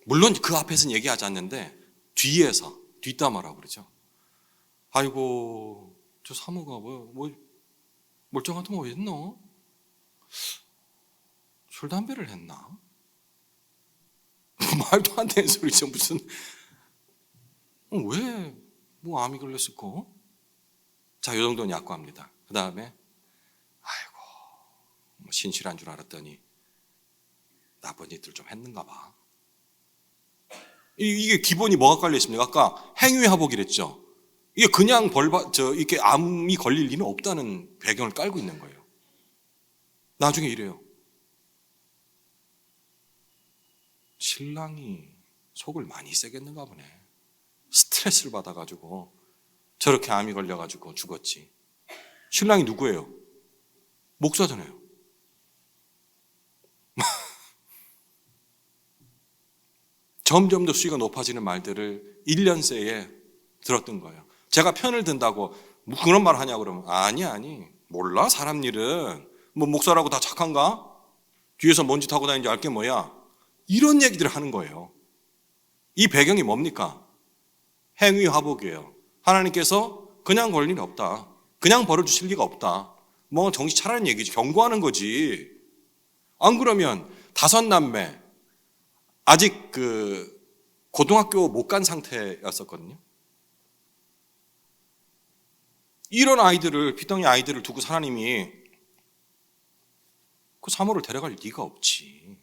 물론 그 앞에서는 얘기하지 않는데 뒤에서 뒷담화라고 그러죠. 아이고 저 사모가 뭐 멀쩡하다 뭐 했노? 술 담배를 했나? 말도 안 되는 소리죠. 무슨 왜 뭐 암이 걸렸을까? 자, 이 정도는 약과합니다. 그 다음에 아이고 뭐 신실한 줄 알았더니 나쁜 짓들 좀 했는가 봐. 이게 기본이 뭐가 깔려 있습니까? 아까 행위하복이랬죠. 이게 그냥 이렇게 암이 걸릴 리는 없다는 배경을 깔고 있는 거예요. 나중에 이래요. 신랑이 속을 많이 새겼는가 보네. 스트레스를 받아가지고 저렇게 암이 걸려가지고 죽었지. 신랑이 누구예요? 목사잖아요. 점점 더 수위가 높아지는 말들을 1년 새에 들었던 거예요. 제가 편을 든다고 뭐 그런 말 하냐고 그러면 아니 몰라 사람 일은 뭐 목사라고 다 착한가? 뒤에서 뭔 짓 하고 다니는지 알게 뭐야? 이런 얘기들을 하는 거예요. 이 배경이 뭡니까? 행위화복이에요. 하나님께서 그냥 걸릴 일 없다. 그냥 벌어주실 리가 없다. 뭐 정신 차라는 얘기지. 경고하는 거지. 안 그러면 5남매 아직 그 고등학교 못 간 상태였었거든요. 이런 아이들을 피덩이 아이들을 두고 하나님이 그 사모를 데려갈 리가 없지.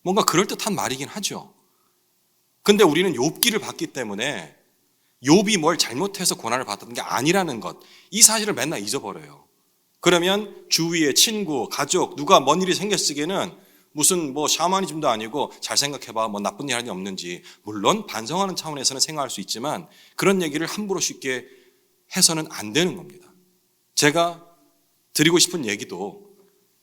뭔가 그럴듯한 말이긴 하죠. 근데 우리는 욥기를 봤기 때문에 욥이 뭘 잘못해서 고난을 받았던 게 아니라는 것, 이 사실을 맨날 잊어버려요. 그러면 주위의 친구, 가족, 누가 뭔 일이 생겼으기에는 무슨 뭐 샤머니즘도 아니고 잘 생각해봐, 뭐 나쁜 일 하는 게 없는지. 물론 반성하는 차원에서는 생각할 수 있지만 그런 얘기를 함부로 쉽게 해서는 안 되는 겁니다. 제가 드리고 싶은 얘기도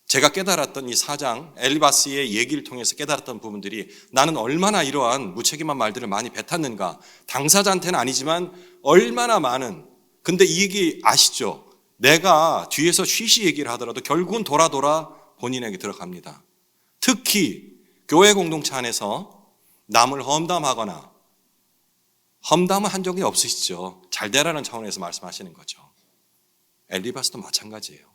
제가 깨달았던 이 4장 엘리바스의 얘기를 통해서 깨달았던 부분들이 나는 얼마나 이러한 무책임한 말들을 많이 뱉었는가. 당사자한테는 아니지만 얼마나 많은, 근데 이 얘기 아시죠? 내가 뒤에서 쉬쉬 얘기를 하더라도 결국은 돌아 본인에게 들어갑니다. 특히 교회 공동체 안에서 남을 험담하거나, 험담은 한 적이 없으시죠? 잘 되라는 차원에서 말씀하시는 거죠. 엘리바스도 마찬가지예요.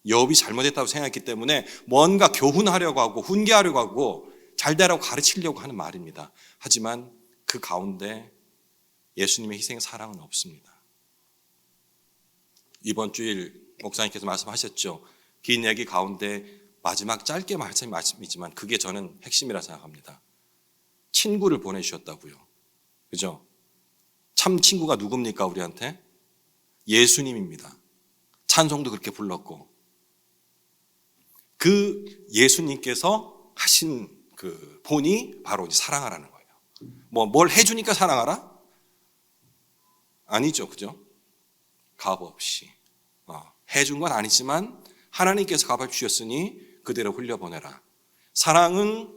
욥이 잘못했다고 생각했기 때문에 뭔가 교훈하려고 하고 훈계하려고 하고 잘 되라고 가르치려고 하는 말입니다. 하지만 그 가운데 예수님의 희생 사랑은 없습니다. 이번 주일 목사님께서 말씀하셨죠. 긴 얘기 가운데 마지막 짧게 말씀이지만 그게 저는 핵심이라 생각합니다. 친구를 보내주셨다고요. 그죠? 참 친구가 누굽니까 우리한테? 예수님입니다. 찬송도 그렇게 불렀고 그 예수님께서 하신 그 본이 바로 이제 사랑하라는 거예요. 뭘 해주니까 사랑하라? 아니죠, 그죠? 값 없이 해준 건 아니지만 하나님께서 값을 주셨으니 그대로 흘려보내라. 사랑은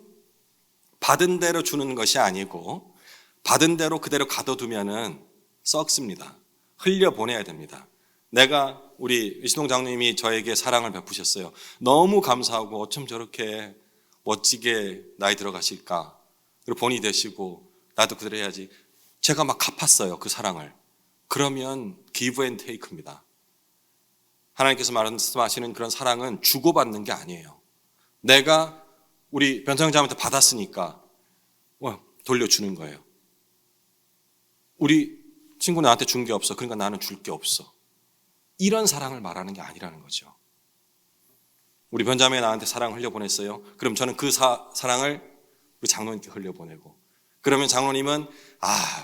받은 대로 주는 것이 아니고 받은 대로 그대로 가둬두면은 썩습니다. 흘려보내야 됩니다. 내가 우리 이신동 장로님이 저에게 사랑을 베푸셨어요. 너무 감사하고 어쩜 저렇게 멋지게 나이 들어가실까. 그리고 본이 되시고 나도 그대로 해야지. 제가 막 갚았어요, 그 사랑을. 그러면 give and take입니다. 하나님께서 말씀하시는 그런 사랑은 주고받는 게 아니에요. 내가 우리 변성자한테 받았으니까 돌려주는 거예요. 우리 친구 나한테 준 게 없어. 그러니까 나는 줄 게 없어. 이런 사랑을 말하는 게 아니라는 거죠. 우리 변자매 나한테 사랑을 흘려보냈어요. 그럼 저는 그 사랑을 우리 장로님께 흘려보내고, 그러면 장로님은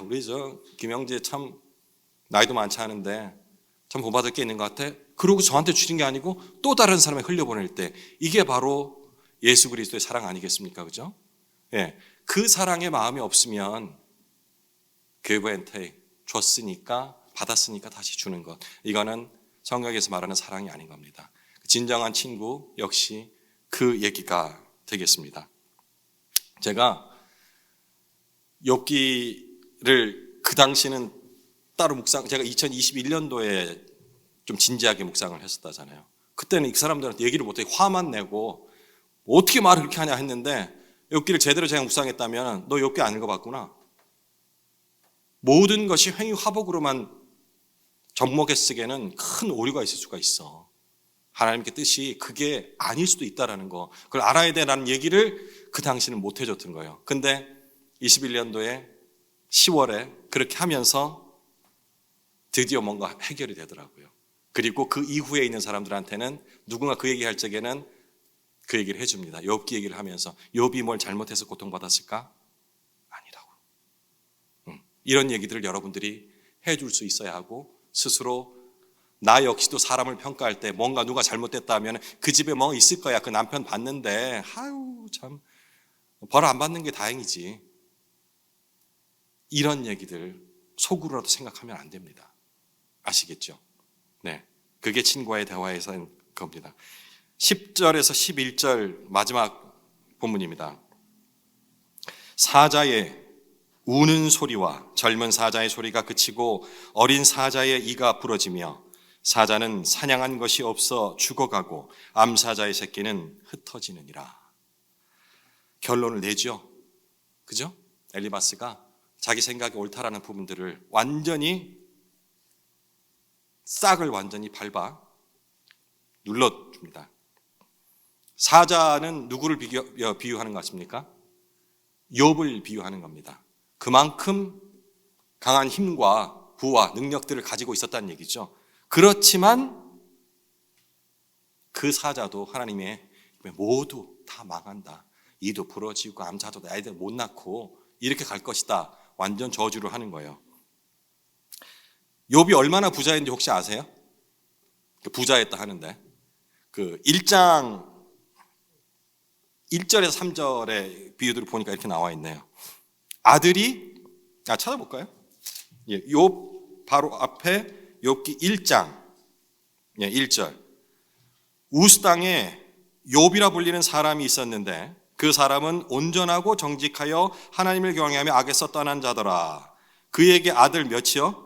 우리 저 김영재 참 나이도 많지 않은데 참 본받을 게 있는 것 같아. 그러고 저한테 주신 게 아니고 또 다른 사람에 흘려보낼 때, 이게 바로 예수 그리스도의 사랑 아니겠습니까? 그죠? 예, 그 사랑의 마음이 없으면 give and take, 줬으니까 받았으니까 다시 주는 것, 이거는 성경에서 말하는 사랑이 아닌 겁니다. 진정한 친구 역시 그 얘기가 되겠습니다. 제가 욥기를 그 당시는 따로 제가 2021년도에 좀 진지하게 묵상을 했었다잖아요. 그때는 이 사람들한테 얘기를 못해 화만 내고 어떻게 말을 그렇게 하냐 했는데, 욥기를 제대로 제가 묵상했다면 너 욥기 안 읽어봤구나. 모든 것이 횡유화복으로만 접목했으기에는 큰 오류가 있을 수가 있어. 하나님께 뜻이 그게 아닐 수도 있다라는 거, 그걸 알아야 돼라는 얘기를 그 당시는 못 해줬던 거예요. 근데 21년도에 10월에 그렇게 하면서 드디어 뭔가 해결이 되더라고요. 그리고 그 이후에 있는 사람들한테는 누군가 그 얘기할 적에는 그 얘기를 해줍니다. 욥기 얘기를 하면서 욥이 뭘 잘못해서 고통받았을까? 아니라고. 이런 얘기들을 여러분들이 해줄 수 있어야 하고, 스스로 나 역시도 사람을 평가할 때 뭔가 누가 잘못됐다 하면 그 집에 뭐 있을 거야. 그 남편 봤는데 참 벌 안 받는 게 다행이지. 이런 얘기들 속으로라도 생각하면 안 됩니다. 아시겠죠? 네, 그게 친구와의 대화에서인 겁니다. 10절에서 11절 마지막 본문입니다. 사자의 우는 소리와 젊은 사자의 소리가 그치고 어린 사자의 이가 부러지며 사자는 사냥한 것이 없어 죽어가고 암사자의 새끼는 흩어지느니라. 결론을 내죠. 그죠? 엘리바스가 자기 생각이 옳다라는 부분들을 완전히 싹을 완전히 밟아 눌러줍니다. 사자는 누구를 비유하는 것 같습니까? 욥을 비유하는 겁니다. 그만큼 강한 힘과 부와 능력들을 가지고 있었다는 얘기죠. 그렇지만 그 사자도 하나님의 모두 다 망한다. 이도 부러지고 암사도 아이들 못 낳고 이렇게 갈 것이다. 완전 저주를 하는 거예요. 욥이 얼마나 부자인지 혹시 아세요? 부자였다 하는데 그 1장 1절에서 3절의 비유들을 보니까 이렇게 나와 있네요. 아들이 찾아볼까요? 예, 욥 바로 앞에 욥기 1장 1절. 우스 땅에 욥이라 불리는 사람이 있었는데 그 사람은 온전하고 정직하여 하나님을 경외하며 악에서 떠난 자더라. 그에게 아들 몇이요?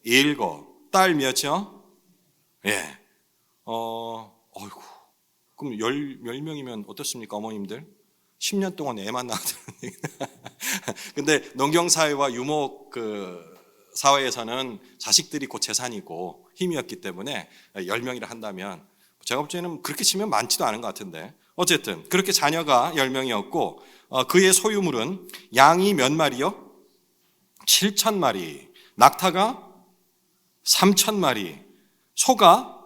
7. 딸 몇이요? 예. 어이구. 그럼 10명이면 어떻습니까, 어머님들? 10년 동안 애만 낳았다는 근데 농경사회와 유목 사회에서는 자식들이 곧 재산이고 힘이었기 때문에 10명이라 한다면 제가 볼 때는 그렇게 치면 많지도 않은 것 같은데 어쨌든 그렇게 자녀가 10명이었고 그의 소유물은 양이 몇 마리요? 7,000마리, 낙타가 3,000마리, 소가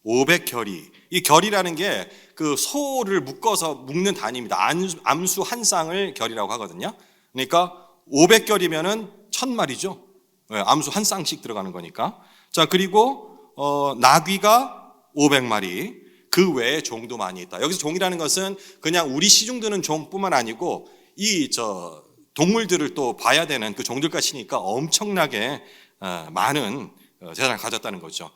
500결이. 이 결이라는 게 그 소를 묶어서 묶는 단위입니다. 암수 한 쌍을 결이라고 하거든요. 그러니까 500결이면은 1,000마리죠. 암수 한 쌍씩 들어가는 거니까. 자, 그리고 나귀가 500마리. 그 외에 종도 많이 있다. 여기서 종이라는 것은 그냥 우리 시중 드는 종뿐만 아니고 동물들을 또 봐야 되는 그 종들까지 치니까 엄청나게 많은 재산을 가졌다는 거죠.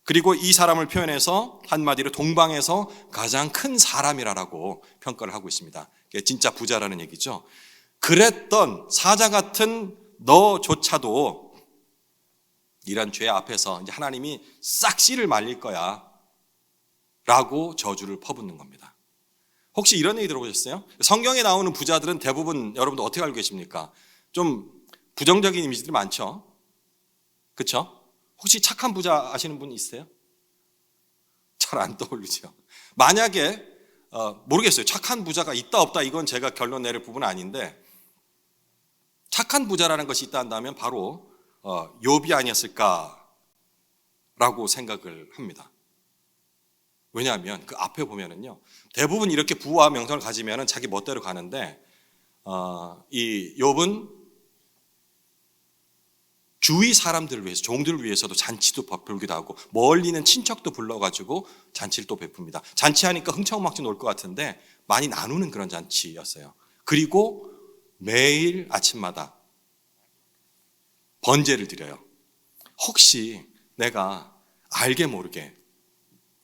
그리고 이 사람을 표현해서 한마디로 동방에서 가장 큰 사람이라고 평가를 하고 있습니다. 진짜 부자라는 얘기죠. 그랬던 사자 같은 너조차도 이런 죄 앞에서 이제 하나님이 싹 씨를 말릴 거야 라고 저주를 퍼붓는 겁니다. 혹시 이런 얘기 들어보셨어요? 성경에 나오는 부자들은 대부분 여러분들 어떻게 알고 계십니까? 좀 부정적인 이미지들이 많죠? 그렇죠? 혹시 착한 부자 아시는 분 있으세요? 잘 안 떠오르죠. 만약에 모르겠어요. 착한 부자가 있다 없다 이건 제가 결론 내릴 부분은 아닌데 착한 부자라는 것이 있다 한다면 바로 욥이 아니었을까라고 생각을 합니다. 왜냐하면 그 앞에 보면은요 대부분 이렇게 부와 명성을 가지면은 자기 멋대로 가는데 이 욥은 주위 사람들을 위해서 종들을 위해서도 잔치도 베풀기도 하고 멀리 있는 친척도 불러가지고 잔치를 또 베풉니다. 잔치하니까 흥청망청 놀 것 같은데 많이 나누는 그런 잔치였어요. 그리고 매일 아침마다 번제를 드려요. 혹시 내가 알게 모르게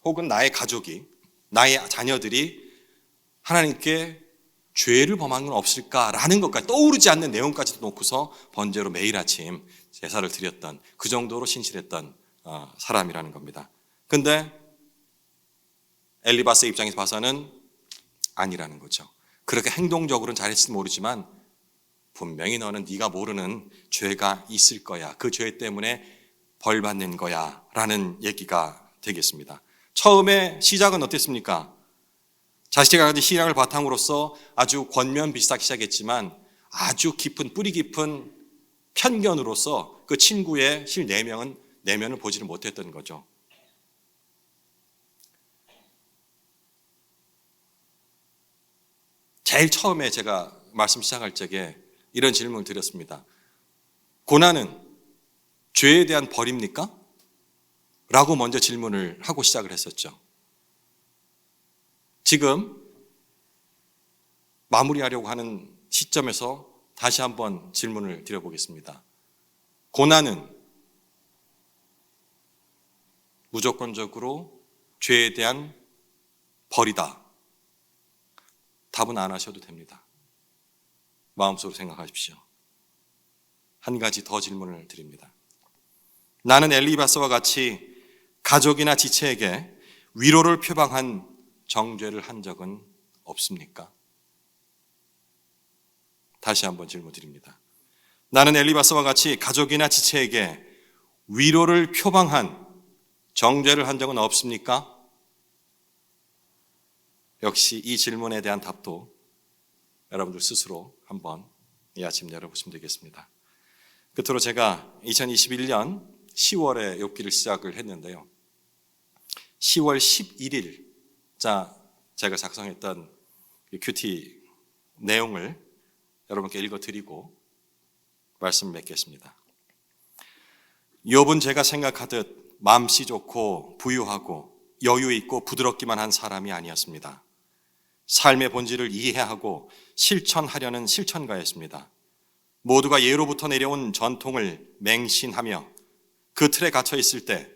혹은 나의 가족이 나의 자녀들이 하나님께 죄를 범한 건 없을까라는 것까지 떠오르지 않는 내용까지도 놓고서 번제로 매일 아침 제사를 드렸던 그 정도로 신실했던 사람이라는 겁니다. 근데 엘리바스의 입장에서 봐서는 아니라는 거죠. 그렇게 행동적으로는 잘했을지 모르지만 분명히 너는 네가 모르는 죄가 있을 거야. 그 죄 때문에 벌 받는 거야 라는 얘기가 되겠습니다. 처음에 시작은 어땠습니까? 자식이 가진 신앙을 바탕으로서 아주 권면 비슷하게 시작했지만 아주 깊은 뿌리 깊은 편견으로서 그 친구의 실 내면을 보지를 못했던 거죠. 제일 처음에 제가 말씀 시작할 적에 이런 질문을 드렸습니다. 고난은 죄에 대한 벌입니까? 라고 먼저 질문을 하고 시작을 했었죠. 지금 마무리하려고 하는 시점에서 다시 한번 질문을 드려보겠습니다. 고난은 무조건적으로 죄에 대한 벌이다. 답은 안 하셔도 됩니다. 마음속으로 생각하십시오. 한 가지 더 질문을 드립니다. 나는 엘리바스와 같이 가족이나 지체에게 위로를 표방한 정죄를 한 적은 없습니까? 다시 한번 질문 드립니다. 나는 엘리바스와 같이 가족이나 지체에게 위로를 표방한 정죄를 한 적은 없습니까? 역시 이 질문에 대한 답도 여러분들 스스로 한번 이 아침 열어보시면 되겠습니다. 끝으로 제가 2021년 10월에 욥기를 시작을 했는데요. 10월 11일 제가 작성했던 큐티 내용을 여러분께 읽어드리고 말씀을 맺겠습니다. 욥은 제가 생각하듯 맘씨 좋고 부유하고 여유 있고 부드럽기만 한 사람이 아니었습니다. 삶의 본질을 이해하고 실천하려는 실천가였습니다. 모두가 예로부터 내려온 전통을 맹신하며 그 틀에 갇혀 있을 때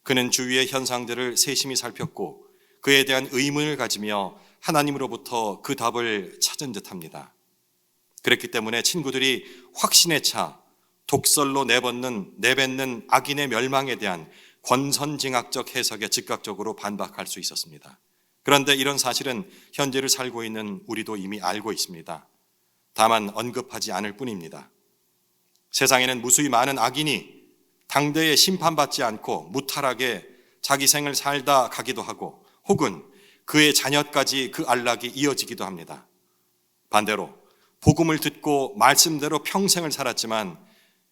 그는 주위의 현상들을 세심히 살폈고 그에 대한 의문을 가지며 하나님으로부터 그 답을 찾은 듯합니다. 그랬기 때문에 친구들이 확신에 차 독설로 내뱉는 악인의 멸망에 대한 권선징악적 해석에 즉각적으로 반박할 수 있었습니다. 그런데 이런 사실은 현재를 살고 있는 우리도 이미 알고 있습니다. 다만 언급하지 않을 뿐입니다. 세상에는 무수히 많은 악인이 당대에 심판받지 않고 무탈하게 자기 생을 살다 가기도 하고 혹은 그의 자녀까지 그 안락이 이어지기도 합니다. 반대로 복음을 듣고 말씀대로 평생을 살았지만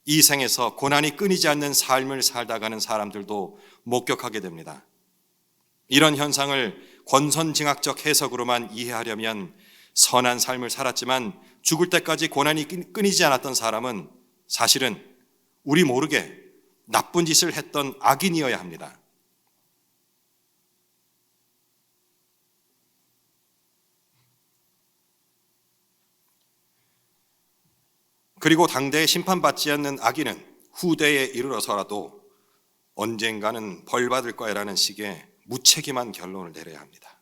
이 생에서 고난이 끊이지 않는 삶을 살다 가는 사람들도 목격하게 됩니다. 이런 현상을 권선징악적 해석으로만 이해하려면 선한 삶을 살았지만 죽을 때까지 고난이 끊이지 않았던 사람은 사실은 우리 모르게 나쁜 짓을 했던 악인이어야 합니다. 그리고 당대에 심판받지 않는 악인은 후대에 이르러서라도 언젠가는 벌받을 거야라는 식의 무책임한 결론을 내려야 합니다.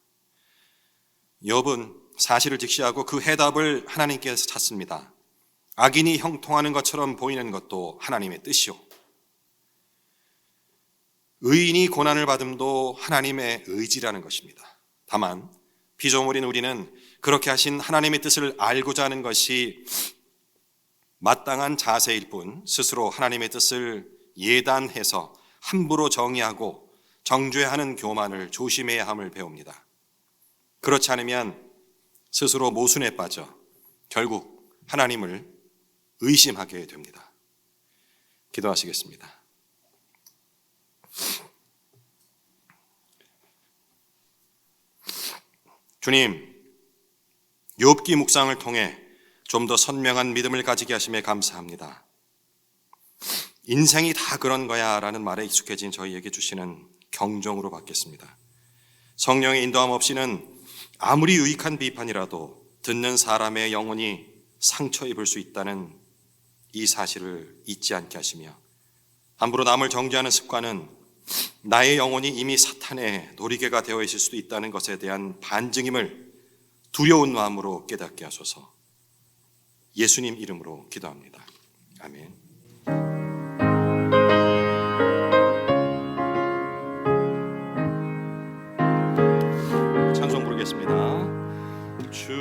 욥은 사실을 직시하고 그 해답을 하나님께서 찾습니다. 악인이 형통하는 것처럼 보이는 것도 하나님의 뜻이요, 의인이 고난을 받음도 하나님의 의지라는 것입니다. 다만 피조물인 우리는 그렇게 하신 하나님의 뜻을 알고자 하는 것이 마땅한 자세일 뿐 스스로 하나님의 뜻을 예단해서 함부로 정의하고 정죄하는 교만을 조심해야 함을 배웁니다. 그렇지 않으면 스스로 모순에 빠져 결국 하나님을 의심하게 됩니다. 기도하시겠습니다. 주님, 욥기 묵상을 통해 좀 더 선명한 믿음을 가지게 하심에 감사합니다. 인생이 다 그런 거야 라는 말에 익숙해진 저희에게 주시는 경종으로 받겠습니다. 성령의 인도함 없이는 아무리 유익한 비판이라도 듣는 사람의 영혼이 상처 입을 수 있다는 이 사실을 잊지 않게 하시며, 함부로 남을 정죄하는 습관은 나의 영혼이 이미 사탄의 놀이개가 되어 있을 수도 있다는 것에 대한 반증임을 두려운 마음으로 깨닫게 하소서. 예수님 이름으로 기도합니다. 아멘. 찬송 부르겠습니다. 주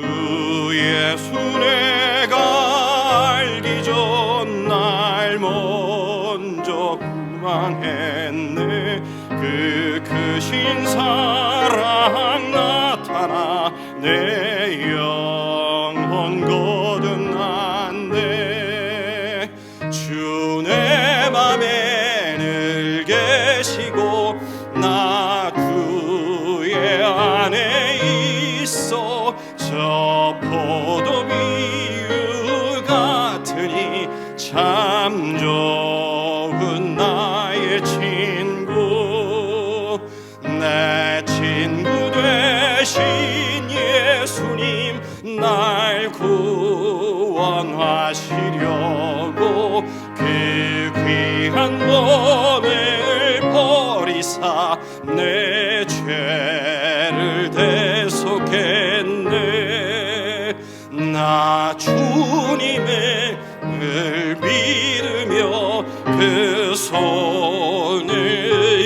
예수 내가 알기 전 날 먼저 구원했네. 그 크신 사랑 나타나 내 영혼 거듭났네. 주 내 맘에 늘 계시고 나 주의 안에 있어. 저 포도 비유 같으니 참 좋은 나의 친구. 내 친구 되신 예수님 날 구원하시려고 그 귀한 몸을 버리사 내 죄를 대속했네. 나 주님의 을 믿으며 그 손을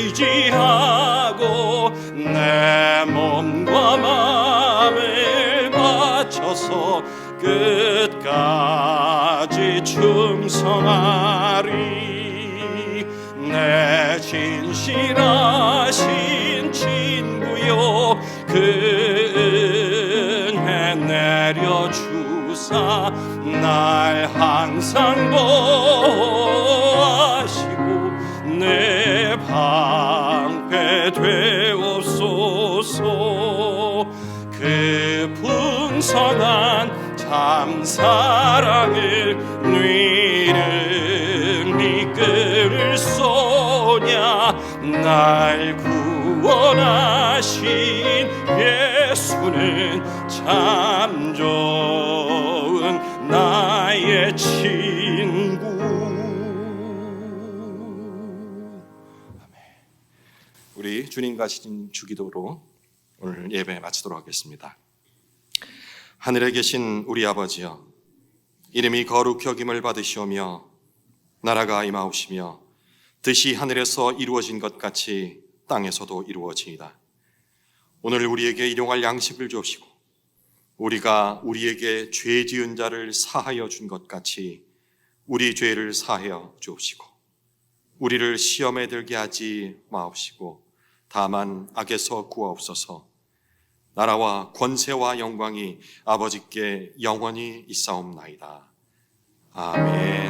의지하고 내 몸과 마음을 바쳐서 끝까지 충성하리. 내 진실하신 친구요 그 은혜 내려주사 날 항상 보호하시고 내 방패 되옵소서. 그 풍성한 참 사랑을 뉘는 이끌 소 보냐 날 구원하신 예수는 참 좋은 나의 친구. 우리 주님과 신 주기도로 오늘 예배 마치도록 하겠습니다. 하늘에 계신 우리 아버지여, 이름이 거룩히 여김을 받으시오며 나라가 임하옵시며 뜻이 하늘에서 이루어진 것 같이 땅에서도 이루어지이다. 오늘 우리에게 일용할 양식을 주옵시고 우리가 우리에게 죄 지은 자를 사하여 준 것 같이 우리 죄를 사하여 주옵시고 우리를 시험에 들게 하지 마옵시고 다만 악에서 구하옵소서. 나라와 권세와 영광이 아버지께 영원히 있사옵나이다. 아멘.